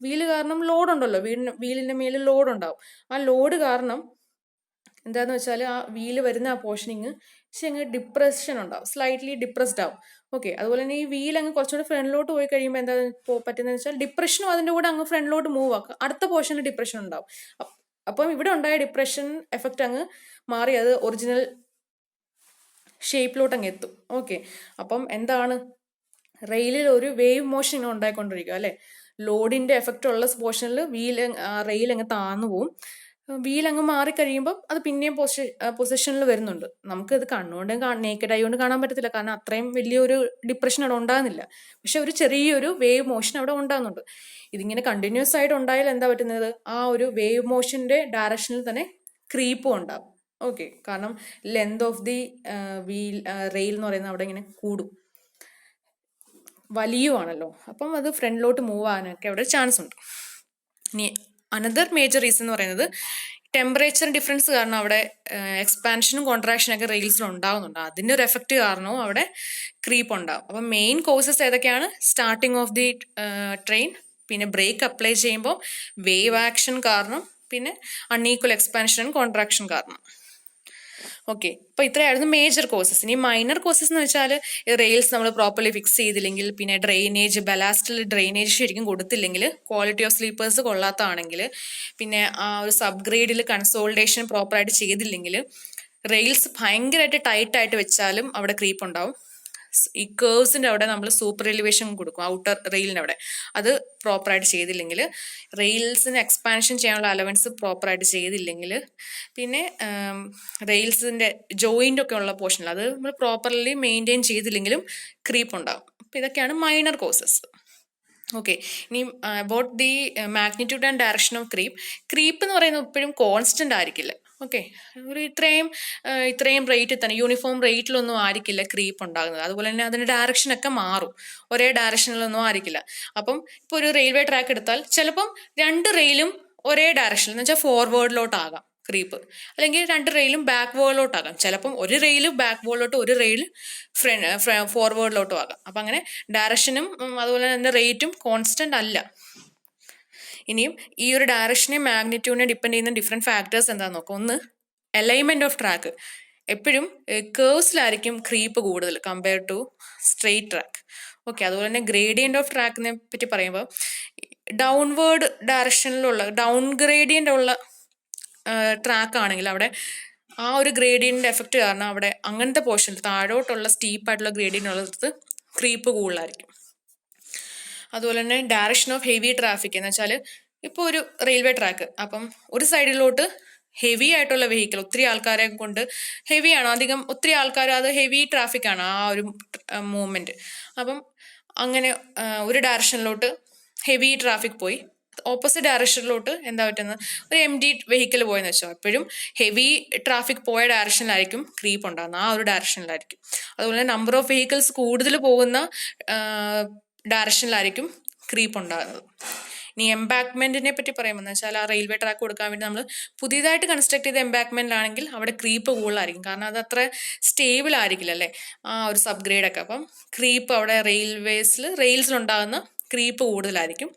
വീല് കാരണം ലോഡ് ഉണ്ടല്ലോ, വീലിന്റെ മേലിൽ ലോഡ് ഉണ്ടാവും. ആ ലോഡ് കാരണം എന്താന്ന് വെച്ചാൽ ആ വീല് വരുന്ന ആ പോർഷനിങ് അങ്ങ് ഡിപ്രഷൻ ഉണ്ടാവും, സ്ലൈറ്റ്ലി ഡിപ്രസ്ഡ് ആവും. ഓക്കെ, അതുപോലെ തന്നെ ഈ വീൽ അങ്ങ് കുറച്ചുകൂടെ ഫ്രണ്ടിലോട്ട് പോയി കഴിയുമ്പോൾ എന്താ പറ്റുന്നതെന്ന് വെച്ചാൽ ഡിപ്രഷനും അതിൻ്റെ കൂടെ അങ്ങ് ഫ്രണ്ടിലോട്ട് മൂവ് ആക്കുക, അടുത്ത പോർഷനിൽ ഡിപ്രഷൻ ഉണ്ടാവും. അപ്പം ഇവിടെ ഉണ്ടായ ഡിപ്രഷൻ എഫക്റ്റ് അങ്ങ് മാറി അത് ഒറിജിനൽ ഷേപ്പിലോട്ട് അങ്ങ് എത്തും. ഓക്കെ, അപ്പം എന്താണ് റെയിലിൽ ഒരു വേവ് മോഷൻ ഉണ്ടായിക്കൊണ്ടിരിക്കുക അല്ലെ. ലോഡിന്റെ എഫക്റ്റ് ഉള്ള പോർഷനിൽ റെയിൽ അങ്ങ് താന്നു പോവും, വീൽ അങ്ങ് മാറിക്കഴിയുമ്പോൾ അത് പിന്നെയും പൊസിഷനിൽ വരുന്നുണ്ട്. നമുക്കത് കണ്ണുകൊണ്ട് നേക്കഡ് ഐ കൊണ്ട് കാണാൻ പറ്റത്തില്ല, കാരണം അത്രയും വലിയൊരു ഡിപ്രഷൻ അവിടെ ഉണ്ടാകുന്നില്ല. പക്ഷെ ഒരു ചെറിയൊരു വേവ് മോഷൻ അവിടെ ഉണ്ടാകുന്നുണ്ട്. ഇതിങ്ങനെ കണ്ടിന്യൂസ് ആയിട്ട് ഉണ്ടായാൽ എന്താ പറ്റുന്നത്, ആ ഒരു വേവ് മോഷന്റെ ഡയറക്ഷനിൽ തന്നെ ക്രീപ്പും ഉണ്ടാകും. ഓക്കെ, കാരണം length of the wheel rail എന്ന് പറയുന്നത് അവിടെ ഇങ്ങനെ കൂടും, വലിയുവാണല്ലോ. അപ്പം അത് ഫ്രണ്ടിലോട്ട് മൂവ് ആകാനൊക്കെ അവിടെ ചാൻസ് ഉണ്ട്. ഇനി അനദർ മേജർ റീസൺ എന്ന് പറയുന്നത് ടെമ്പറേച്ചർ ഡിഫറൻസ് കാരണം അവിടെ എക്സ്പാൻഷനും കോൺട്രാക്ഷനും ഒക്കെ റെയിൽസിൽ ഉണ്ടാകുന്നുണ്ട്. അതിൻ്റെ ഒരു എഫക്റ്റ് കാരണവും അവിടെ ക്രീപ്പ് ഉണ്ടാകും. അപ്പം മെയിൻ കോസസ് ഏതൊക്കെയാണ്? സ്റ്റാർട്ടിങ് ഓഫ് ദി ട്രെയിൻ, പിന്നെ ബ്രേക്ക് അപ്ലൈ ചെയ്യുമ്പോൾ വേവ് ആക്ഷൻ കാരണം, പിന്നെ അൺഈക്വൽ എക്സ്പാൻഷൻ ആൻഡ് കോൺട്രാക്ഷൻ കാരണം. ഓക്കെ, അപ്പൊ ഇത്രയായിരുന്നു മേജർ കോസസ്. ഇനി മൈനർ കോസസ് എന്ന് വെച്ചാൽ റെയിൽസ് നമ്മൾ പ്രോപ്പർലി ഫിക്സ് ചെയ്തില്ലെങ്കിൽ, പിന്നെ ഡ്രെയിനേജ് ബലാസ്റ്റിൽ ഡ്രെയിനേജ് ശരിക്കും കൊടുത്തില്ലെങ്കിൽ, ക്വാളിറ്റി ഓഫ് സ്ലീപ്പേഴ്സ് കൊള്ളാത്തതാണെങ്കിൽ, പിന്നെ ആ ഒരു സബ് ഗ്രേഡിൽ കൺസോൾട്ടേഷൻ പ്രോപ്പറായിട്ട് ചെയ്തില്ലെങ്കിൽ, റെയിൽസ് ഭയങ്കരമായിട്ട് ടൈറ്റ് ആയിട്ട് വെച്ചാലും അവിടെ ക്രീപ്പ് ഉണ്ടാവും. ഈ കേർവ്സിന്റെ അവിടെ നമ്മൾ സൂപ്പർ എലിവേഷൻ കൊടുക്കും ഔട്ടർ റെയിലിന്റെ അവിടെ, അത് പ്രോപ്പറായിട്ട് ചെയ്തില്ലെങ്കിൽ, റെയിൽസിന് എക്സ്പാൻഷൻ ചെയ്യാനുള്ള അലവൻസ് പ്രോപ്പറായിട്ട് ചെയ്തില്ലെങ്കിൽ, പിന്നെ റെയിൽസിന്റെ ജോയിന്റ് ഒക്കെ ഉള്ള പോർഷനിൽ അത് നമ്മൾ പ്രോപ്പർലി മെയിൻറ്റെയിൻ ചെയ്തില്ലെങ്കിലും ക്രീപ്പ് ഉണ്ടാകും. അപ്പം ഇതൊക്കെയാണ് മൈനർ കോസസ്. ഓക്കെ, ഇനി about the magnitude and direction of creep എന്ന് പറയുന്നത് എപ്പോഴും കോൺസ്റ്റന്റ് ആയിരിക്കില്ല. ഓക്കെ, ഒരു ഇത്രയും റേറ്റിൽ തന്നെ യൂണിഫോം റേറ്റിലൊന്നും ആയിരിക്കില്ല ക്രീപ്പ് ഉണ്ടാകുന്നത്. അതുപോലെ തന്നെ അതിന്റെ ഡയറക്ഷൻ ഒക്കെ മാറും, ഒരേ ഡയറക്ഷനിലൊന്നും ആയിരിക്കില്ല. അപ്പം ഇപ്പോൾ ഒരു റെയിൽവേ ട്രാക്ക് എടുത്താൽ ചിലപ്പം 2 റെയിലും ഒരേ ഡയറക്ഷനിൽ എന്ന് വെച്ചാൽ ഫോർവേഡിലോട്ടാകാം ക്രീപ്പ്, അല്ലെങ്കിൽ 2 റെയിലും ബാക്ക്വേർഡിലോട്ടാകാം. ചിലപ്പം ഒരു റെയിൽ ബാക്ക്വേർഡിലോട്ടും ഒരു റെയിൽ ഫോർവേഡിലോട്ടും ആകാം. അപ്പം അങ്ങനെ ഡയറക്ഷനും അതുപോലെ തന്നെ റേറ്റും കോൺസ്റ്റന്റ് അല്ല. ഇനിയും ഈ ഒരു ഡയറക്ഷനെ മാഗ്നിറ്റ്യൂഡിനെ ഡിപ്പെൻഡ് ചെയ്യുന്ന ഡിഫറെൻറ്റ് ഫാക്ടേഴ്സ് എന്താണെന്ന് നോക്കാം. ഒന്ന്, അലൈൻമെന്റ് ഓഫ് ട്രാക്ക്. എപ്പോഴും കേഴ്സിലായിരിക്കും ക്രീപ്പ് കൂടുതൽ compare to straight track. Okay, അതുപോലെ തന്നെ ഗ്രേഡിയന്റ് ഓഫ് ട്രാക്കിനെ പറ്റി പറയുമ്പോൾ ഡൗൺവേർഡ് ഡയറക്ഷനിലുള്ള ഡൗൺ ഗ്രേഡിയന്റ് ഉള്ള ട്രാക്ക് ആണെങ്കിൽ അവിടെ ആ ഒരു ഗ്രേഡിയന്റിന്റെ എഫക്റ്റ് കാരണം അവിടെ അങ്ങനത്തെ പോർഷനിൽ താഴോട്ടുള്ള സ്റ്റീപ്പായിട്ടുള്ള ഗ്രേഡിയന്റ് ഉള്ളത് ക്രീപ്പ് കൂടുതലായിരിക്കും. അതുപോലെ തന്നെ ഡയറക്ഷൻ ഓഫ് ഹെവി ട്രാഫിക് എന്ന് വെച്ചാൽ ഇപ്പോൾ ഒരു റെയിൽവേ ട്രാക്ക്, അപ്പം ഒരു സൈഡിലോട്ട് ഹെവി ആയിട്ടുള്ള വെഹിക്കിൾ ഒത്തിരി ആൾക്കാരെ കൊണ്ട് ഹെവിയാണ്, അധികം ഒത്തിരി ആൾക്കാർ, അത് ഹെവി ട്രാഫിക് ആണ് ആ ഒരു മൂവ്മെന്റ്. അപ്പം അങ്ങനെ ഒരു ഡയറക്ഷനിലോട്ട് ഹെവി ട്രാഫിക് പോയി, ഓപ്പോസിറ്റ് ഡയറക്ഷനിലോട്ട് എന്താ പറ്റുന്നത്, ഒരു എംപ്റ്റി വെഹിക്കിൾ പോയെന്ന് വെച്ചോ, എപ്പോഴും ഹെവി ട്രാഫിക് പോയ ഡയറക്ഷനിലായിരിക്കും ക്രീപ്പ് ഉണ്ടാകുന്നത്, ആ ഒരു ഡയറക്ഷനിലായിരിക്കും. അതുപോലെ നമ്പർ ഓഫ് വെഹിക്കിൾസ് കൂടുതൽ പോകുന്ന ഡയറക്ഷനിലായിരിക്കും ക്രീപ്പ് ഉണ്ടാകുന്നത്. ഇനി എംബാക്ക്മെന്റിനെ പറ്റി പറയുമ്പോൾ വെച്ചാൽ ആ റെയിൽവേ ട്രാക്ക് കൊടുക്കാൻ വേണ്ടി നമ്മൾ പുതിയതായിട്ട് കൺസ്ട്രക്ട് ചെയ്ത എംബാക്ക്മെന്റിലാണെങ്കിൽ അവിടെ ക്രീപ്പ് കൂടുതലായിരിക്കും, കാരണം അത് അത്ര സ്റ്റേബിൾ ആയിരിക്കില്ല അല്ലേ ആ ഒരു സബ് ഗ്രേഡൊക്കെ. അപ്പം ക്രീപ്പ് അവിടെ റെയിൽസിലുണ്ടാകുന്ന ക്രീപ്പ് കൂടുതലായിരിക്കും.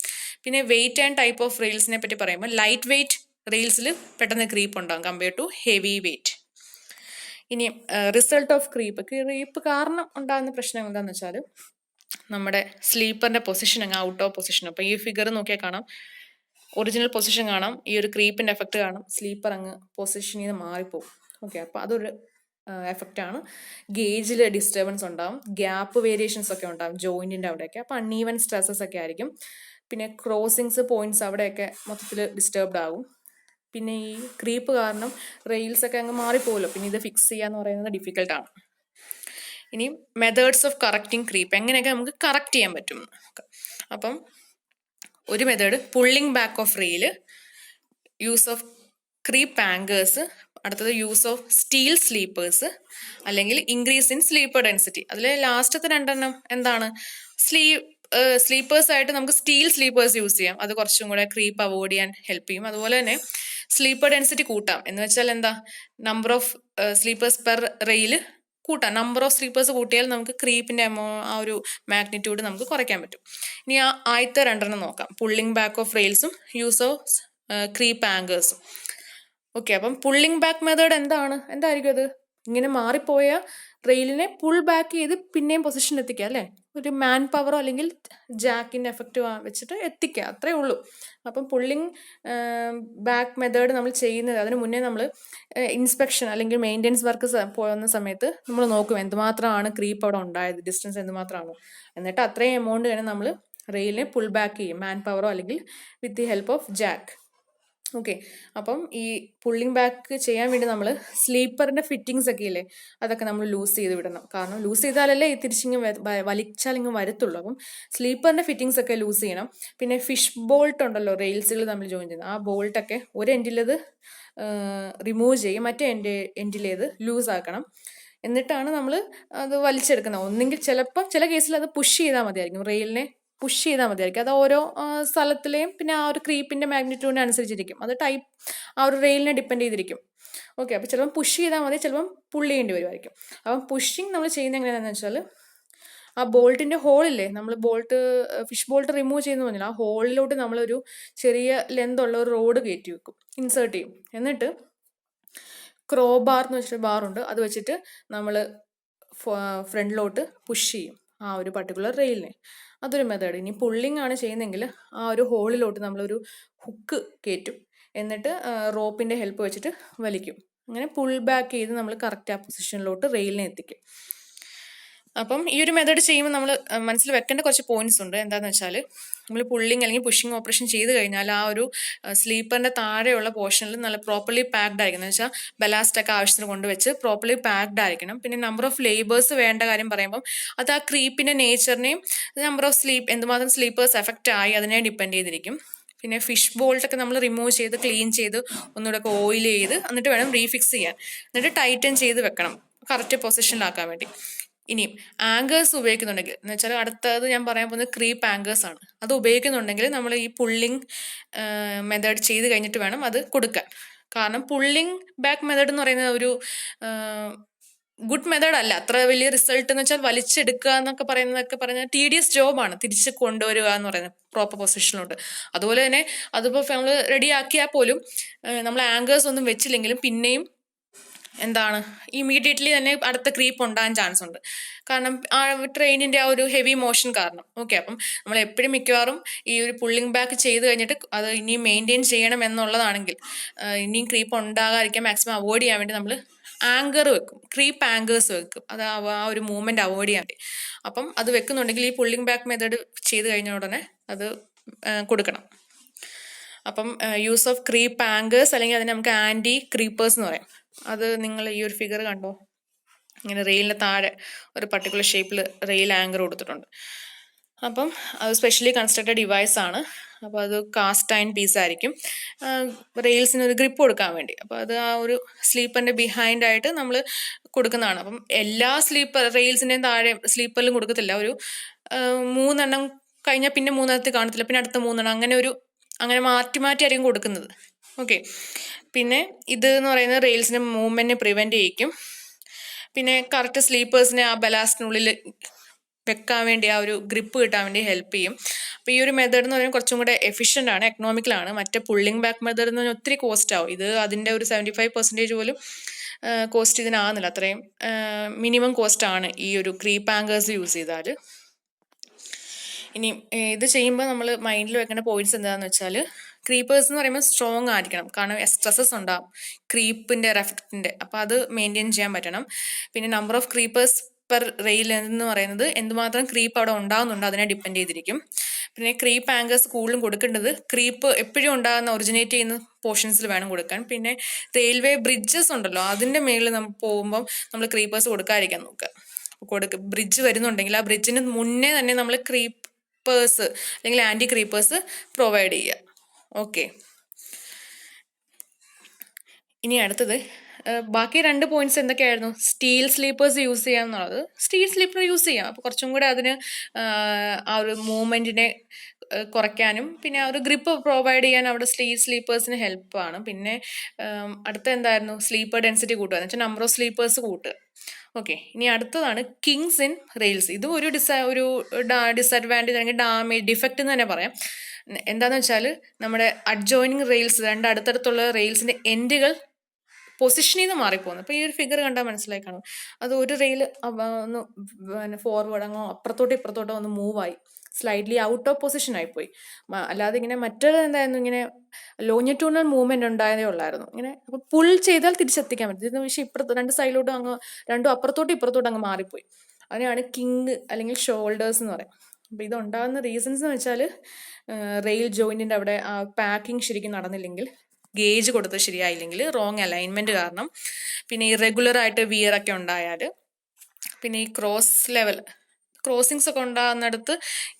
പിന്നെ വെയിറ്റ് ആൻഡ് ടൈപ്പ് ഓഫ് റെയിൽസിനെ പറ്റി പറയുമ്പോൾ ലൈറ്റ് വെയിറ്റ് റെയിൽസിൽ പെട്ടെന്ന് ക്രീപ്പ് ഉണ്ടാകും കമ്പയർ ടു ഹെവി വെയിറ്റ്. ഇനി റിസൾട്ട് ഓഫ് ക്രീപ്പ് കാരണം ഉണ്ടാകുന്ന പ്രശ്നം എന്താണെന്ന് വെച്ചാൽ നമ്മുടെ സ്ലീപ്പറിന്റെ പൊസിഷൻ അങ്ങ് ഔട്ട് ഓഫ് പൊസിഷൻ. അപ്പം ഈ ഫിഗർ നോക്കിയാൽ കാണാം, ഒറിജിനൽ പൊസിഷൻ കാണാം, ഈ ഒരു ക്രീപ്പിന്റെ എഫക്റ്റ് കാണാം, സ്ലീപ്പർ അങ്ങ് പൊസിഷനിൽ നിന്ന് മാറിപ്പോകും. ഓക്കെ, അപ്പോൾ അതൊരു എഫക്റ്റ് ആണ്. ഗേജിൽ ഡിസ്റ്റർബൻസ് ഉണ്ടാകും, ഗ്യാപ്പ് വേരിയേഷൻസ് ഒക്കെ ഉണ്ടാകും ജോയിന്റിന്റെ അവിടെയൊക്കെ, അപ്പോൾ അൺഈവൻ സ്ട്രെസ്സസ് ഒക്കെ ആയിരിക്കും. പിന്നെ ക്രോസിങ്സ് പോയിന്റ്സ് അവിടെയൊക്കെ മൊത്തത്തിൽ ഡിസ്റ്റർബ്ഡ് ആകും. പിന്നെ ഈ ക്രീപ്പ് കാരണം റെയിൽസ് ഒക്കെ അങ്ങ് മാറിപ്പോകുമല്ലോ, പിന്നെ ഇത് ഫിക്സ് ചെയ്യാന്ന് പറയുന്നത് ഡിഫിക്കൽട്ടാണ്. ഇനി മെത്തേഡ്സ് ഓഫ് കറക്റ്റിംഗ് ക്രീപ്പ്, എങ്ങനെയൊക്കെ നമുക്ക് കറക്റ്റ് ചെയ്യാൻ പറ്റും. അപ്പം ഒരു method pulling back of rail, use of creep anchors, അടുത്തത് യൂസ് ഓഫ് സ്റ്റീൽ സ്ലീപ്പേഴ്സ്, അല്ലെങ്കിൽ ഇൻക്രീസ് ഇൻ സ്ലീപ്പർ ഡെൻസിറ്റി. അതിൽ ലാസ്റ്റത്തെ 2 എന്താണ്, സ്ലീപ്പേഴ്സ് ആയിട്ട് നമുക്ക് സ്റ്റീൽ സ്ലീപ്പേഴ്സ് യൂസ് ചെയ്യാം, അത് കുറച്ചും കൂടെ ക്രീപ്പ് അവോയ്ഡ് ചെയ്യാൻ ഹെൽപ്പ് ചെയ്യും. അതുപോലെ തന്നെ സ്ലീപ്പർ ഡെൻസിറ്റി കൂട്ടാം, എന്ന് വെച്ചാൽ എന്താ, number of sleepers per rail കൂട്ടാം. നമ്പർ ഓഫ് സ്ലീപ്പേഴ്സ് കൂട്ടിയാൽ നമുക്ക് ക്രീപ്പിന്റെ ആ ഒരു മാഗ്നിറ്റ്യൂഡ് നമുക്ക് കുറയ്ക്കാൻ പറ്റും. ഇനി ആ ആദ്യത്തെ 2 നോക്കാം, പുള്ളിങ് ബാക്ക് ഓഫ് റെയിൽസും യൂസ് ഓഫ് ക്രീപ്പ് ആങ്കേഴ്സും. ഓക്കെ, അപ്പം പുള്ളിങ് ബാക്ക് മെത്തേഡ് എന്തായിരിക്കും അത്, ഇങ്ങനെ മാറിപ്പോയ റെയിലിനെ പുൾ ബാക്ക് ചെയ്ത് പിന്നെയും പൊസിഷൻ എത്തിക്കുക അല്ലേ, ഒരു മാൻ പവറോ അല്ലെങ്കിൽ ജാക്കിന്റെ എഫക്റ്റ് വെച്ചിട്ട് എത്തിക്കുക, അത്രേ ഉള്ളൂ. അപ്പം പുള്ളിങ് ബാക്ക് മെത്തേഡ് നമ്മൾ ചെയ്യുന്നത്, അതിന് മുന്നേ നമ്മൾ ഇൻസ്പെക്ഷൻ അല്ലെങ്കിൽ മെയിൻ്റെനൻസ് വർക്ക് പോകുന്ന സമയത്ത് നമ്മൾ നോക്കും എന്തുമാത്രമാണ് ക്രീപ്പ് അവിടെ ഉണ്ടായത്, ഡിസ്റ്റൻസ് എന്തുമാത്രമാണ്, എന്നിട്ട് അത്രയും എമൗണ്ട് തന്നെ നമ്മൾ റെയിലിനെ പുൾ ബാക്ക് ചെയ്യും, മാൻ പവറോ അല്ലെങ്കിൽ with the help of Jack. Okay. അപ്പം ഈ പുള്ളിങ് ബാക്ക് ചെയ്യാൻ വേണ്ടി നമ്മൾ സ്ലീപ്പറിന്റെ ഫിറ്റിങ്സ് ഒക്കെ ഇല്ലേ, അതൊക്കെ നമ്മൾ ലൂസ് ചെയ്ത് വിടണം. കാരണം ലൂസ് ചെയ്താലല്ലേ ഈ തിരിച്ചിങ്ങ് വലിച്ചാലിങ്ങ് വരത്തുള്ളൂ. അപ്പം സ്ലീപ്പറിന്റെ ഫിറ്റിങ്സ് ഒക്കെ ലൂസ് ചെയ്യണം. പിന്നെ ഫിഷ് ബോൾട്ട് ഉണ്ടല്ലോ, റെയിൽസുകൾ നമ്മൾ ജോയിൻ ചെയ്യുന്നത്, ആ ബോൾട്ടൊക്കെ ഒരു എൻഡിലത് റിമൂവ് ചെയ്യും, മറ്റേ എൻഡിലേത് ലൂസ് ആക്കണം. എന്നിട്ടാണ് നമ്മൾ അത് വലിച്ചെടുക്കുന്നത്. ഒന്നെങ്കിൽ ചിലപ്പോൾ ചില കേസിൽ അത് പുഷ് ചെയ്താൽ മതിയായിരിക്കും, റെയിലിനെ പുഷ് ചെയ്താൽ മതിയായിരിക്കും. അത് ഓരോ സ്ഥലത്തിലെയും പിന്നെ ആ ഒരു ക്രീപ്പിന്റെ മാഗ്നിറ്റ്യൂഡിനെ അനുസരിച്ചിരിക്കും. അത് ആ ഒരു റെയിലിനെ ഡിപ്പെൻഡ് ചെയ്തിരിക്കും. ഓക്കെ. അപ്പോൾ ചിലപ്പം പുഷ് ചെയ്താൽ മതി, ചിലപ്പം പുള്ളി ചെയ്യേണ്ടി വരുമായിരിക്കും. അപ്പം പുഷിങ് നമ്മൾ ചെയ്യുന്നത് എങ്ങനെയാണെന്ന് വെച്ചാൽ, ആ ബോൾട്ടിന്റെ ഹോളില്ലേ, നമ്മൾ ഫിഷ് ബോൾട്ട് റിമൂവ് ചെയ്യുന്ന പറഞ്ഞാൽ ആ ഹോളിലോട്ട് നമ്മളൊരു ചെറിയ ലെന്ത് ഉള്ള ഒരു റോഡ് കയറ്റി വെക്കും, ഇൻസേർട്ട് ചെയ്യും. എന്നിട്ട് ക്രോ ബാർ എന്ന് വെച്ചിട്ട് ബാറുണ്ട്, അത് വെച്ചിട്ട് നമ്മൾ ഫ്രണ്ടിലോട്ട് പുഷ് ചെയ്യും ആ ഒരു പർട്ടിക്കുലർ റെയിലിനെ. അതൊരു മെത്തേഡ്. ഇനി പുള്ളിങ് ആണ് ചെയ്യുന്നതെങ്കിൽ ആ ഒരു ഹോളിലോട്ട് നമ്മളൊരു ഹുക്ക് കയറ്റും, എന്നിട്ട് റോപ്പിന്റെ ഹെൽപ്പ് വെച്ചിട്ട് വലിക്കും. അങ്ങനെ പുൾ ബാക്ക് ചെയ്ത് നമ്മൾ കറക്റ്റ് ആ പൊസിഷനിലോട്ട് റെയിലിനെ എത്തിക്കും. അപ്പം ഈ ഒരു മെത്തേഡ് ചെയ്യുമ്പോൾ നമ്മൾ മനസ്സിൽ വെക്കേണ്ട കുറച്ച് പോയിന്റ്സ് ഉണ്ട്. എന്താണെന്ന് വെച്ചാൽ, നമ്മൾ പുള്ളിങ് അല്ലെങ്കിൽ പുഷിങ് ഓപ്പറേഷൻ ചെയ്ത് കഴിഞ്ഞാൽ ആ ഒരു സ്ലീപ്പറിന്റെ താഴെയുള്ള പോർഷനിൽ നല്ല പ്രോപ്പർലി പാക്ഡ് ആയിരിക്കണം. എന്ന് വെച്ചാൽ ബലാസ്റ്റ് ഒക്കെ ആവശ്യത്തിന് കൊണ്ടുവച്ച് പ്രോപ്പർലി പാക്ഡ് ആയിരിക്കണം. പിന്നെ നമ്പർ ഓഫ് ലേബേഴ്സ് വേണ്ട കാര്യം പറയുമ്പം അത് ആ ക്രീപ്പിന്റെ നേച്ചറിനെയും നമ്പർ ഓഫ് എന്തുമാത്രം സ്ലീപ്പേഴ്സ് എഫക്റ്റ് ആയി അതിനെ ഡിപ്പെൻഡ് ചെയ്തിരിക്കും. പിന്നെ ഫിഷ് ബോൾട്ടൊക്കെ നമ്മൾ റിമൂവ് ചെയ്ത് ക്ലീൻ ചെയ്ത് ഒന്നുകൂടെ ഒക്കെ ഓയിൽ ചെയ്ത് എന്നിട്ട് വേണം റീഫിക്സ് ചെയ്യാൻ. എന്നിട്ട് ടൈറ്റൻ ചെയ്ത് വെക്കണം കറക്റ്റ് പൊസിഷനിലാക്കാൻ വേണ്ടി. ഇനിയും ആങ്കേഴ്സ് ഉപയോഗിക്കുന്നുണ്ടെങ്കിൽ, എന്ന് വെച്ചാൽ അടുത്തത് ഞാൻ പറയാൻ പോകുന്നത് ക്രീപ്പ് ആങ്കേഴ്സ് ആണ്. അത് ഉപയോഗിക്കുന്നുണ്ടെങ്കിൽ നമ്മൾ ഈ പുള്ളിങ് മെത്തേഡ് ചെയ്ത് കഴിഞ്ഞിട്ട് വേണം അത് കൊടുക്കാൻ. കാരണം പുള്ളിങ് ബാക്ക് മെത്തേഡ് എന്ന് പറയുന്നത് ഒരു ഗുഡ് മെത്തേഡ് അല്ല. അത്ര വലിയ റിസൾട്ട് എന്ന് വെച്ചാൽ വലിച്ചെടുക്കുക എന്നൊക്കെ പറയുന്നത് ടീഡിയസ് ജോബാണ്, തിരിച്ച് കൊണ്ടുവരിക എന്ന് പറയുന്നത് പ്രോപ്പർ പൊസിഷനിലോട്ട്. അതുപോലെ തന്നെ അതിപ്പോൾ നമ്മൾ റെഡി ആക്കിയാൽ പോലും നമ്മൾ ആങ്കേഴ്സ് ഒന്നും വെച്ചില്ലെങ്കിലും പിന്നെയും എന്താണ് ഇമീഡിയറ്റ്ലി തന്നെ അടുത്ത ക്രീപ്പ് ഉണ്ടാകാൻ ചാൻസ് ഉണ്ട്. കാരണം ആ ട്രെയിനിന്റെ ആ ഒരു ഹെവി മോഷൻ കാരണം. ഓക്കെ. അപ്പം നമ്മൾ എപ്പോഴും മിക്കവാറും ഈ ഒരു പുള്ളിങ് ബാക്ക് ചെയ്ത് കഴിഞ്ഞിട്ട് അത് ഇനിയും മെയിൻറ്റെയിൻ ചെയ്യണം എന്നുള്ളതാണെങ്കിൽ, ഇനിയും ക്രീപ്പ് ഉണ്ടാകാതിരിക്കാൻ മാക്സിമം അവോയ്ഡ് ചെയ്യാൻ വേണ്ടി നമ്മൾ ആങ്കർ വെക്കും, ക്രീപ്പ് ആങ്കേഴ്സ് വെക്കും. അത് ആ ഒരു മൂവ്മെന്റ് അവോയ്ഡ് ചെയ്യാൻ വേണ്ടി. അപ്പം അത് വെക്കുന്നുണ്ടെങ്കിൽ ഈ പുള്ളിങ് ബാക്ക് മെത്തേഡ് ചെയ്ത് കഴിഞ്ഞ ഉടനെ അത് കൊടുക്കണം. അപ്പം യൂസ് ഓഫ് ക്രീപ്പ് ആങ്കേഴ്സ്, അല്ലെങ്കിൽ അതിന് നമുക്ക് ആന്റി ക്രീപ്പേഴ്സ് എന്ന് പറയാം. അത് നിങ്ങൾ ഈ ഒരു ഫിഗർ കണ്ടോ, ഇങ്ങനെ റെയിലിന് താഴെ ഒരു പർട്ടിക്കുലർ ഷേപ്പിൽ റെയിൽ ആങ്കർ കൊടുത്തിട്ടുണ്ട്. അപ്പം അത് സ്പെഷ്യലി കൺസ്ട്രക്റ്റഡ് ഡിവൈസ് ആണ്. അപ്പോൾ അത് കാസ്റ്റ് അയൺ പീസ് ആയിരിക്കും, റെയിൽസിന് ഒരു ഗ്രിപ്പ് കൊടുക്കാൻ വേണ്ടി. അപ്പോൾ അത് ആ ഒരു സ്ലീപ്പറിന്റെ ബിഹൈൻഡ് ആയിട്ട് നമ്മൾ കൊടുക്കുന്നതാണ്. അപ്പം എല്ലാ റെയിൽസിന്റെയും താഴെ സ്ലീപ്പറിലും കൊടുക്കത്തില്ല. ഒരു 3 എണ്ണം കഴിഞ്ഞാൽ പിന്നെ 3 കാണത്തില്ല, പിന്നെ അടുത്ത 3 എണ്ണം, അങ്ങനെ മാറ്റി മാറ്റി ആയിരിക്കും കൊടുക്കുന്നത്. ഓക്കെ. പിന്നെ ഇത് എന്ന് പറയുന്നത് റെയിൽസിന്റെ മൂവ്മെന്റിനെ പ്രിവെന്റ് ചെയ്യിക്കും. പിന്നെ കറക്റ്റ് സ്ലീപ്പേഴ്സിനെ ആ ബലാസ്റ്റിനുള്ളിൽ വെക്കാൻ വേണ്ടി, ആ ഒരു ഗ്രിപ്പ് കിട്ടാൻ വേണ്ടി ഹെൽപ്പ് ചെയ്യും. അപ്പോൾ ഈ ഒരു മെത്തേഡ് എന്ന് പറയുന്നത് കുറച്ചും കൂടെ എഫിഷ്യൻ്റ് ആണ്, എക്കണോമിക്കലാണ്. മറ്റേ പുള്ളിങ് ബാക്ക് മെത്തേഡ് എന്ന് പറഞ്ഞാൽ ഒത്തിരി കോസ്റ്റ് ആവും. ഇത് അതിൻ്റെ ഒരു 75% പോലും കോസ്റ്റ് ഇതിനാകുന്നില്ല. അത്രയും മിനിമം കോസ്റ്റ് ആണ് ഈ ഒരു ക്രീപ്പ് ആങ്കേഴ്സ് യൂസ് ചെയ്താൽ. ഇനി ഇത് ചെയ്യുമ്പോൾ നമ്മൾ മൈൻഡിൽ വെക്കേണ്ട പോയിന്റ്സ് എന്താണെന്ന് വെച്ചാൽ, ക്രീപ്പേഴ്സ് എന്ന് പറയുമ്പോൾ സ്ട്രോങ് ആയിരിക്കണം. കാരണം സ്ട്രെസ്സസ് ഉണ്ടാവും ക്രീപ്പിന്റെ എഫക്റ്റിന്റെ. അപ്പം അത് മെയിൻറ്റെയിൻ ചെയ്യാൻ പറ്റണം. പിന്നെ number of creepers per rail എന്ന് പറയുന്നത് എന്തുമാത്രം ക്രീപ്പ് അവിടെ ഉണ്ടാകുന്നുണ്ടോ അതിനെ ഡിപ്പെൻഡ് ചെയ്തിരിക്കും. പിന്നെ ക്രീപ്പ് ആങ്കേഴ്സ് കൂടുതലും കൊടുക്കേണ്ടത് ക്രീപ്പ് എപ്പോഴും ഉണ്ടാകുന്ന ഒറിജിനേറ്റ് ചെയ്യുന്ന പോർഷൻസിൽ വേണം കൊടുക്കാൻ. പിന്നെ റെയിൽവേ ബ്രിഡ്ജസ് ഉണ്ടല്ലോ, അതിൻ്റെ മേളിൽ നമ്മൾ പോകുമ്പം നമ്മൾ ക്രീപ്പേഴ്സ് കൊടുക്കാതിരിക്കാൻ നോക്കുക. ബ്രിഡ്ജ് വരുന്നുണ്ടെങ്കിൽ ആ ബ്രിഡ്ജിന് മുന്നേ തന്നെ നമ്മൾ ക്രീപ്പേഴ്സ് അല്ലെങ്കിൽ ആന്റി ക്രീപ്പേഴ്സ് പ്രൊവൈഡ് ചെയ്യുക. ഓക്കെ. ഇനി അടുത്തത് ബാക്കി 2 പോയിന്റ്സ് എന്തൊക്കെയായിരുന്നു? സ്റ്റീൽ സ്ലീപ്പേഴ്സ് യൂസ് ചെയ്യാം എന്നുള്ളത്. സ്റ്റീൽ സ്ലീപ്പർ യൂസ് ചെയ്യാം, അപ്പോൾ കുറച്ചും കൂടെ അതിന് ആ ഒരു മൂവ്മെന്റിനെ കുറയ്ക്കാനും പിന്നെ ആ ഒരു ഗ്രിപ്പ് പ്രൊവൈഡ് ചെയ്യാൻ അവിടെ സ്റ്റീൽ സ്ലീപ്പേഴ്സിന് ഹെൽപ്പാണ്. പിന്നെ അടുത്ത എന്തായിരുന്നു? സ്ലീപ്പർ ഡെൻസിറ്റി കൂട്ടുക, എന്ന് വെച്ചാൽ നമ്പർ ഓഫ് സ്ലീപ്പേഴ്സ് കൂട്ടുക. ഓക്കെ. ഇനി അടുത്തതാണ് കിങ്സ് ഇൻ റെയിൽസ്. ഇതും ഒരു ഡിസഡ്വാൻറ്റേജ് അല്ലെങ്കിൽ ഡിഫക്റ്റ് എന്ന് തന്നെ പറയാം. എന്താന്ന് വെച്ചാൽ, നമ്മുടെ അഡ്ജോയിനിങ് റെയിൽസ്, 2 അടുത്തടുത്തുള്ള റെയിൽസിന്റെ എൻഡുകൾ പൊസിഷനിൽ നിന്ന് മാറിപ്പോകുന്നു. അപ്പോൾ ഈ ഒരു ഫിഗർ കണ്ടാൽ മനസ്സിലായി കാണും. അത് ഒരു റെയിൽ ഒന്ന് ഫോർവേഡ് അങ്ങോ അപ്പുറത്തോട്ടോ ഇപ്പുറത്തോട്ടോ ഒന്ന് മൂവായി, സ്ലൈഡ്ലി ഔട്ട് ഓഫ് പൊസിഷൻ ആയിപ്പോയി. അല്ലാതെ ഇങ്ങനെ മറ്റേത് എന്തായിരുന്നു, ഇങ്ങനെ ലോങ്ങിറ്റ്യൂണൽ മൂവ്മെന്റ് ഉണ്ടായതേ ഉള്ളായിരുന്നു. ഇങ്ങനെ അപ്പോൾ പുൾ ചെയ്താൽ തിരിച്ചെത്തിക്കാൻ പറ്റും. പക്ഷേ ഇപ്പുറത്ത് 2 സൈഡിലോട്ടും രണ്ടും അപ്പുറത്തോട്ടും ഇപ്പുറത്തോട്ടും അങ്ങ് മാറിപ്പോയി. അതിനാണ് കിങ് അല്ലെങ്കിൽ ഷോൾഡേഴ്സ് എന്ന് പറയും. അപ്പോൾ ഇതുണ്ടാകുന്ന റീസൺസ് എന്ന് വെച്ചാൽ, റെയിൽ ജോയിന്റിന്റെ അവിടെ പാക്കിംഗ് ശരിക്കും നടന്നില്ലെങ്കിൽ ഗേജ് കൊടുത്തത് ശരിയായില്ലെങ്കിൽ, റോങ് അലൈൻമെൻറ്റ് കാരണം, പിന്നെ ഇറഗുലറായിട്ട് വിയറൊക്കെ ഉണ്ടായാൽ, പിന്നെ ഈ ക്രോസിങ്സ് ഒക്കെ ഉണ്ടാകുന്നിടത്ത്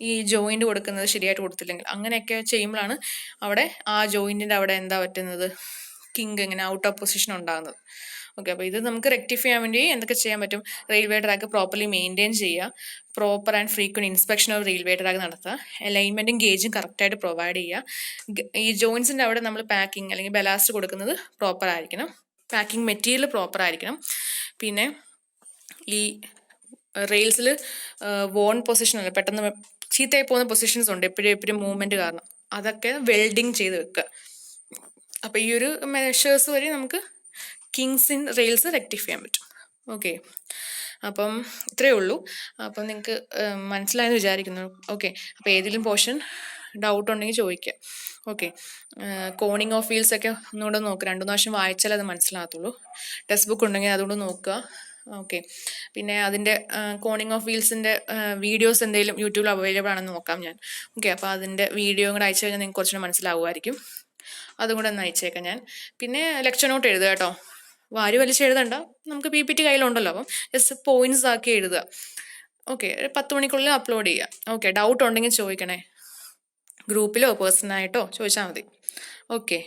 ഈ ജോയിൻറ്റ് കൊടുക്കുന്നത് ശരിയായിട്ട് കൊടുത്തില്ലെങ്കിൽ, അങ്ങനെയൊക്കെ ചെയ്യുമ്പോഴാണ് അവിടെ ആ ജോയിൻറ്റിൻ്റെ അവിടെ എന്താ പറ്റുന്നത്, കിങ്ക് ഇങ്ങനെ ഔട്ട് ഓഫ് പൊസിഷൻ ഉണ്ടാകുന്നത്. ഓക്കെ, അപ്പോൾ ഇത് നമുക്ക് റെക്ടിഫൈ ചെയ്യാൻ വേണ്ടി എന്തൊക്കെ ചെയ്യാൻ പറ്റും? റെയിൽവേ ട്രാക്ക് പ്രോപ്പർലി മെയിൻറ്റെയിൻ ചെയ്യുക, proper and frequent inspection of railway track നടത്തുക, അലൈൻമെൻറ്റും ഗേജും കറക്റ്റായിട്ട് പ്രൊവൈഡ് ചെയ്യുക. ഈ ജോയിൻസിൻ്റെ അവിടെ നമ്മൾ പാക്കിംഗ് അല്ലെങ്കിൽ ബലാസ്റ്റ് കൊടുക്കുന്നത് പ്രോപ്പർ ആയിരിക്കണം, പാക്കിംഗ് മെറ്റീരിയൽ പ്രോപ്പർ ആയിരിക്കണം. പിന്നെ ഈ റെയിൽസിൽ വോൺ പൊസിഷൻ അല്ല, പെട്ടെന്ന് ചീത്തയായി പോകുന്ന പൊസിഷൻസ് ഉണ്ട് എപ്പോഴും മൂവ്മെൻറ്റ് കാരണം, അതൊക്കെ വെൽഡിങ് ചെയ്ത് വെക്കുക. അപ്പോൾ ഈ ഒരു മെഷേഴ്സ് വഴി നമുക്ക് കിങ്സ് ഇൻ റെയിൽസ് റെക്ടിഫൈ ചെയ്യാൻ പറ്റും. ഓക്കെ, അപ്പം ഇത്രയേ ഉള്ളൂ. അപ്പം നിങ്ങൾക്ക് മനസ്സിലായെന്ന് വിചാരിക്കുന്നു. ഓക്കെ, അപ്പോൾ ഏതെങ്കിലും പോർഷൻ ഡൗട്ട് ഉണ്ടെങ്കിൽ ചോദിക്കുക. ഓക്കെ, കോണിങ് ഓഫ് വീൽസ് ഒക്കെ ഒന്നുകൂടെ നോക്കുക, 2 പ്രാവശ്യം വായിച്ചാൽ അത് മനസ്സിലാകത്തുള്ളൂ. ടെക്സ്റ്റ് ബുക്ക് ഉണ്ടെങ്കിൽ അതുകൊണ്ട് നോക്കുക. ഓക്കെ, പിന്നെ അതിൻ്റെ കോണിങ് ഓഫ് വീൽസിൻ്റെ വീഡിയോസ് എന്തെങ്കിലും യൂട്യൂബിൽ അവൈലബിൾ ആണെന്ന് നോക്കാം ഞാൻ. ഓക്കെ, അപ്പോൾ അതിൻ്റെ വീഡിയോ കൂടെ അയച്ചു കഴിഞ്ഞാൽ നിങ്ങൾക്ക് കുറച്ചുകൂടെ മനസ്സിലാവുമായിരിക്കും. അതും കൂടെ ഒന്ന് അയച്ചേക്കാം ഞാൻ. പിന്നെ ലെക്ചർ നോട്ട് എഴുതുക കേട്ടോ, വാരി വലിച്ച് എഴുതണ്ട, നമുക്ക് PPT കയ്യിലുണ്ടല്ലോ, അപ്പം ജസ്റ്റ് പോയിന്റ്സ് ആക്കി എഴുതുക. ഓക്കെ, 10 മണിക്കുള്ളിൽ അപ്ലോഡ് ചെയ്യുക. ഓക്കെ, ഡൗട്ട് ഉണ്ടെങ്കിൽ ചോദിക്കണേ, ഗ്രൂപ്പിലോ പേഴ്സണലായിട്ടോ ചോദിച്ചാൽ മതി. ഓക്കെ.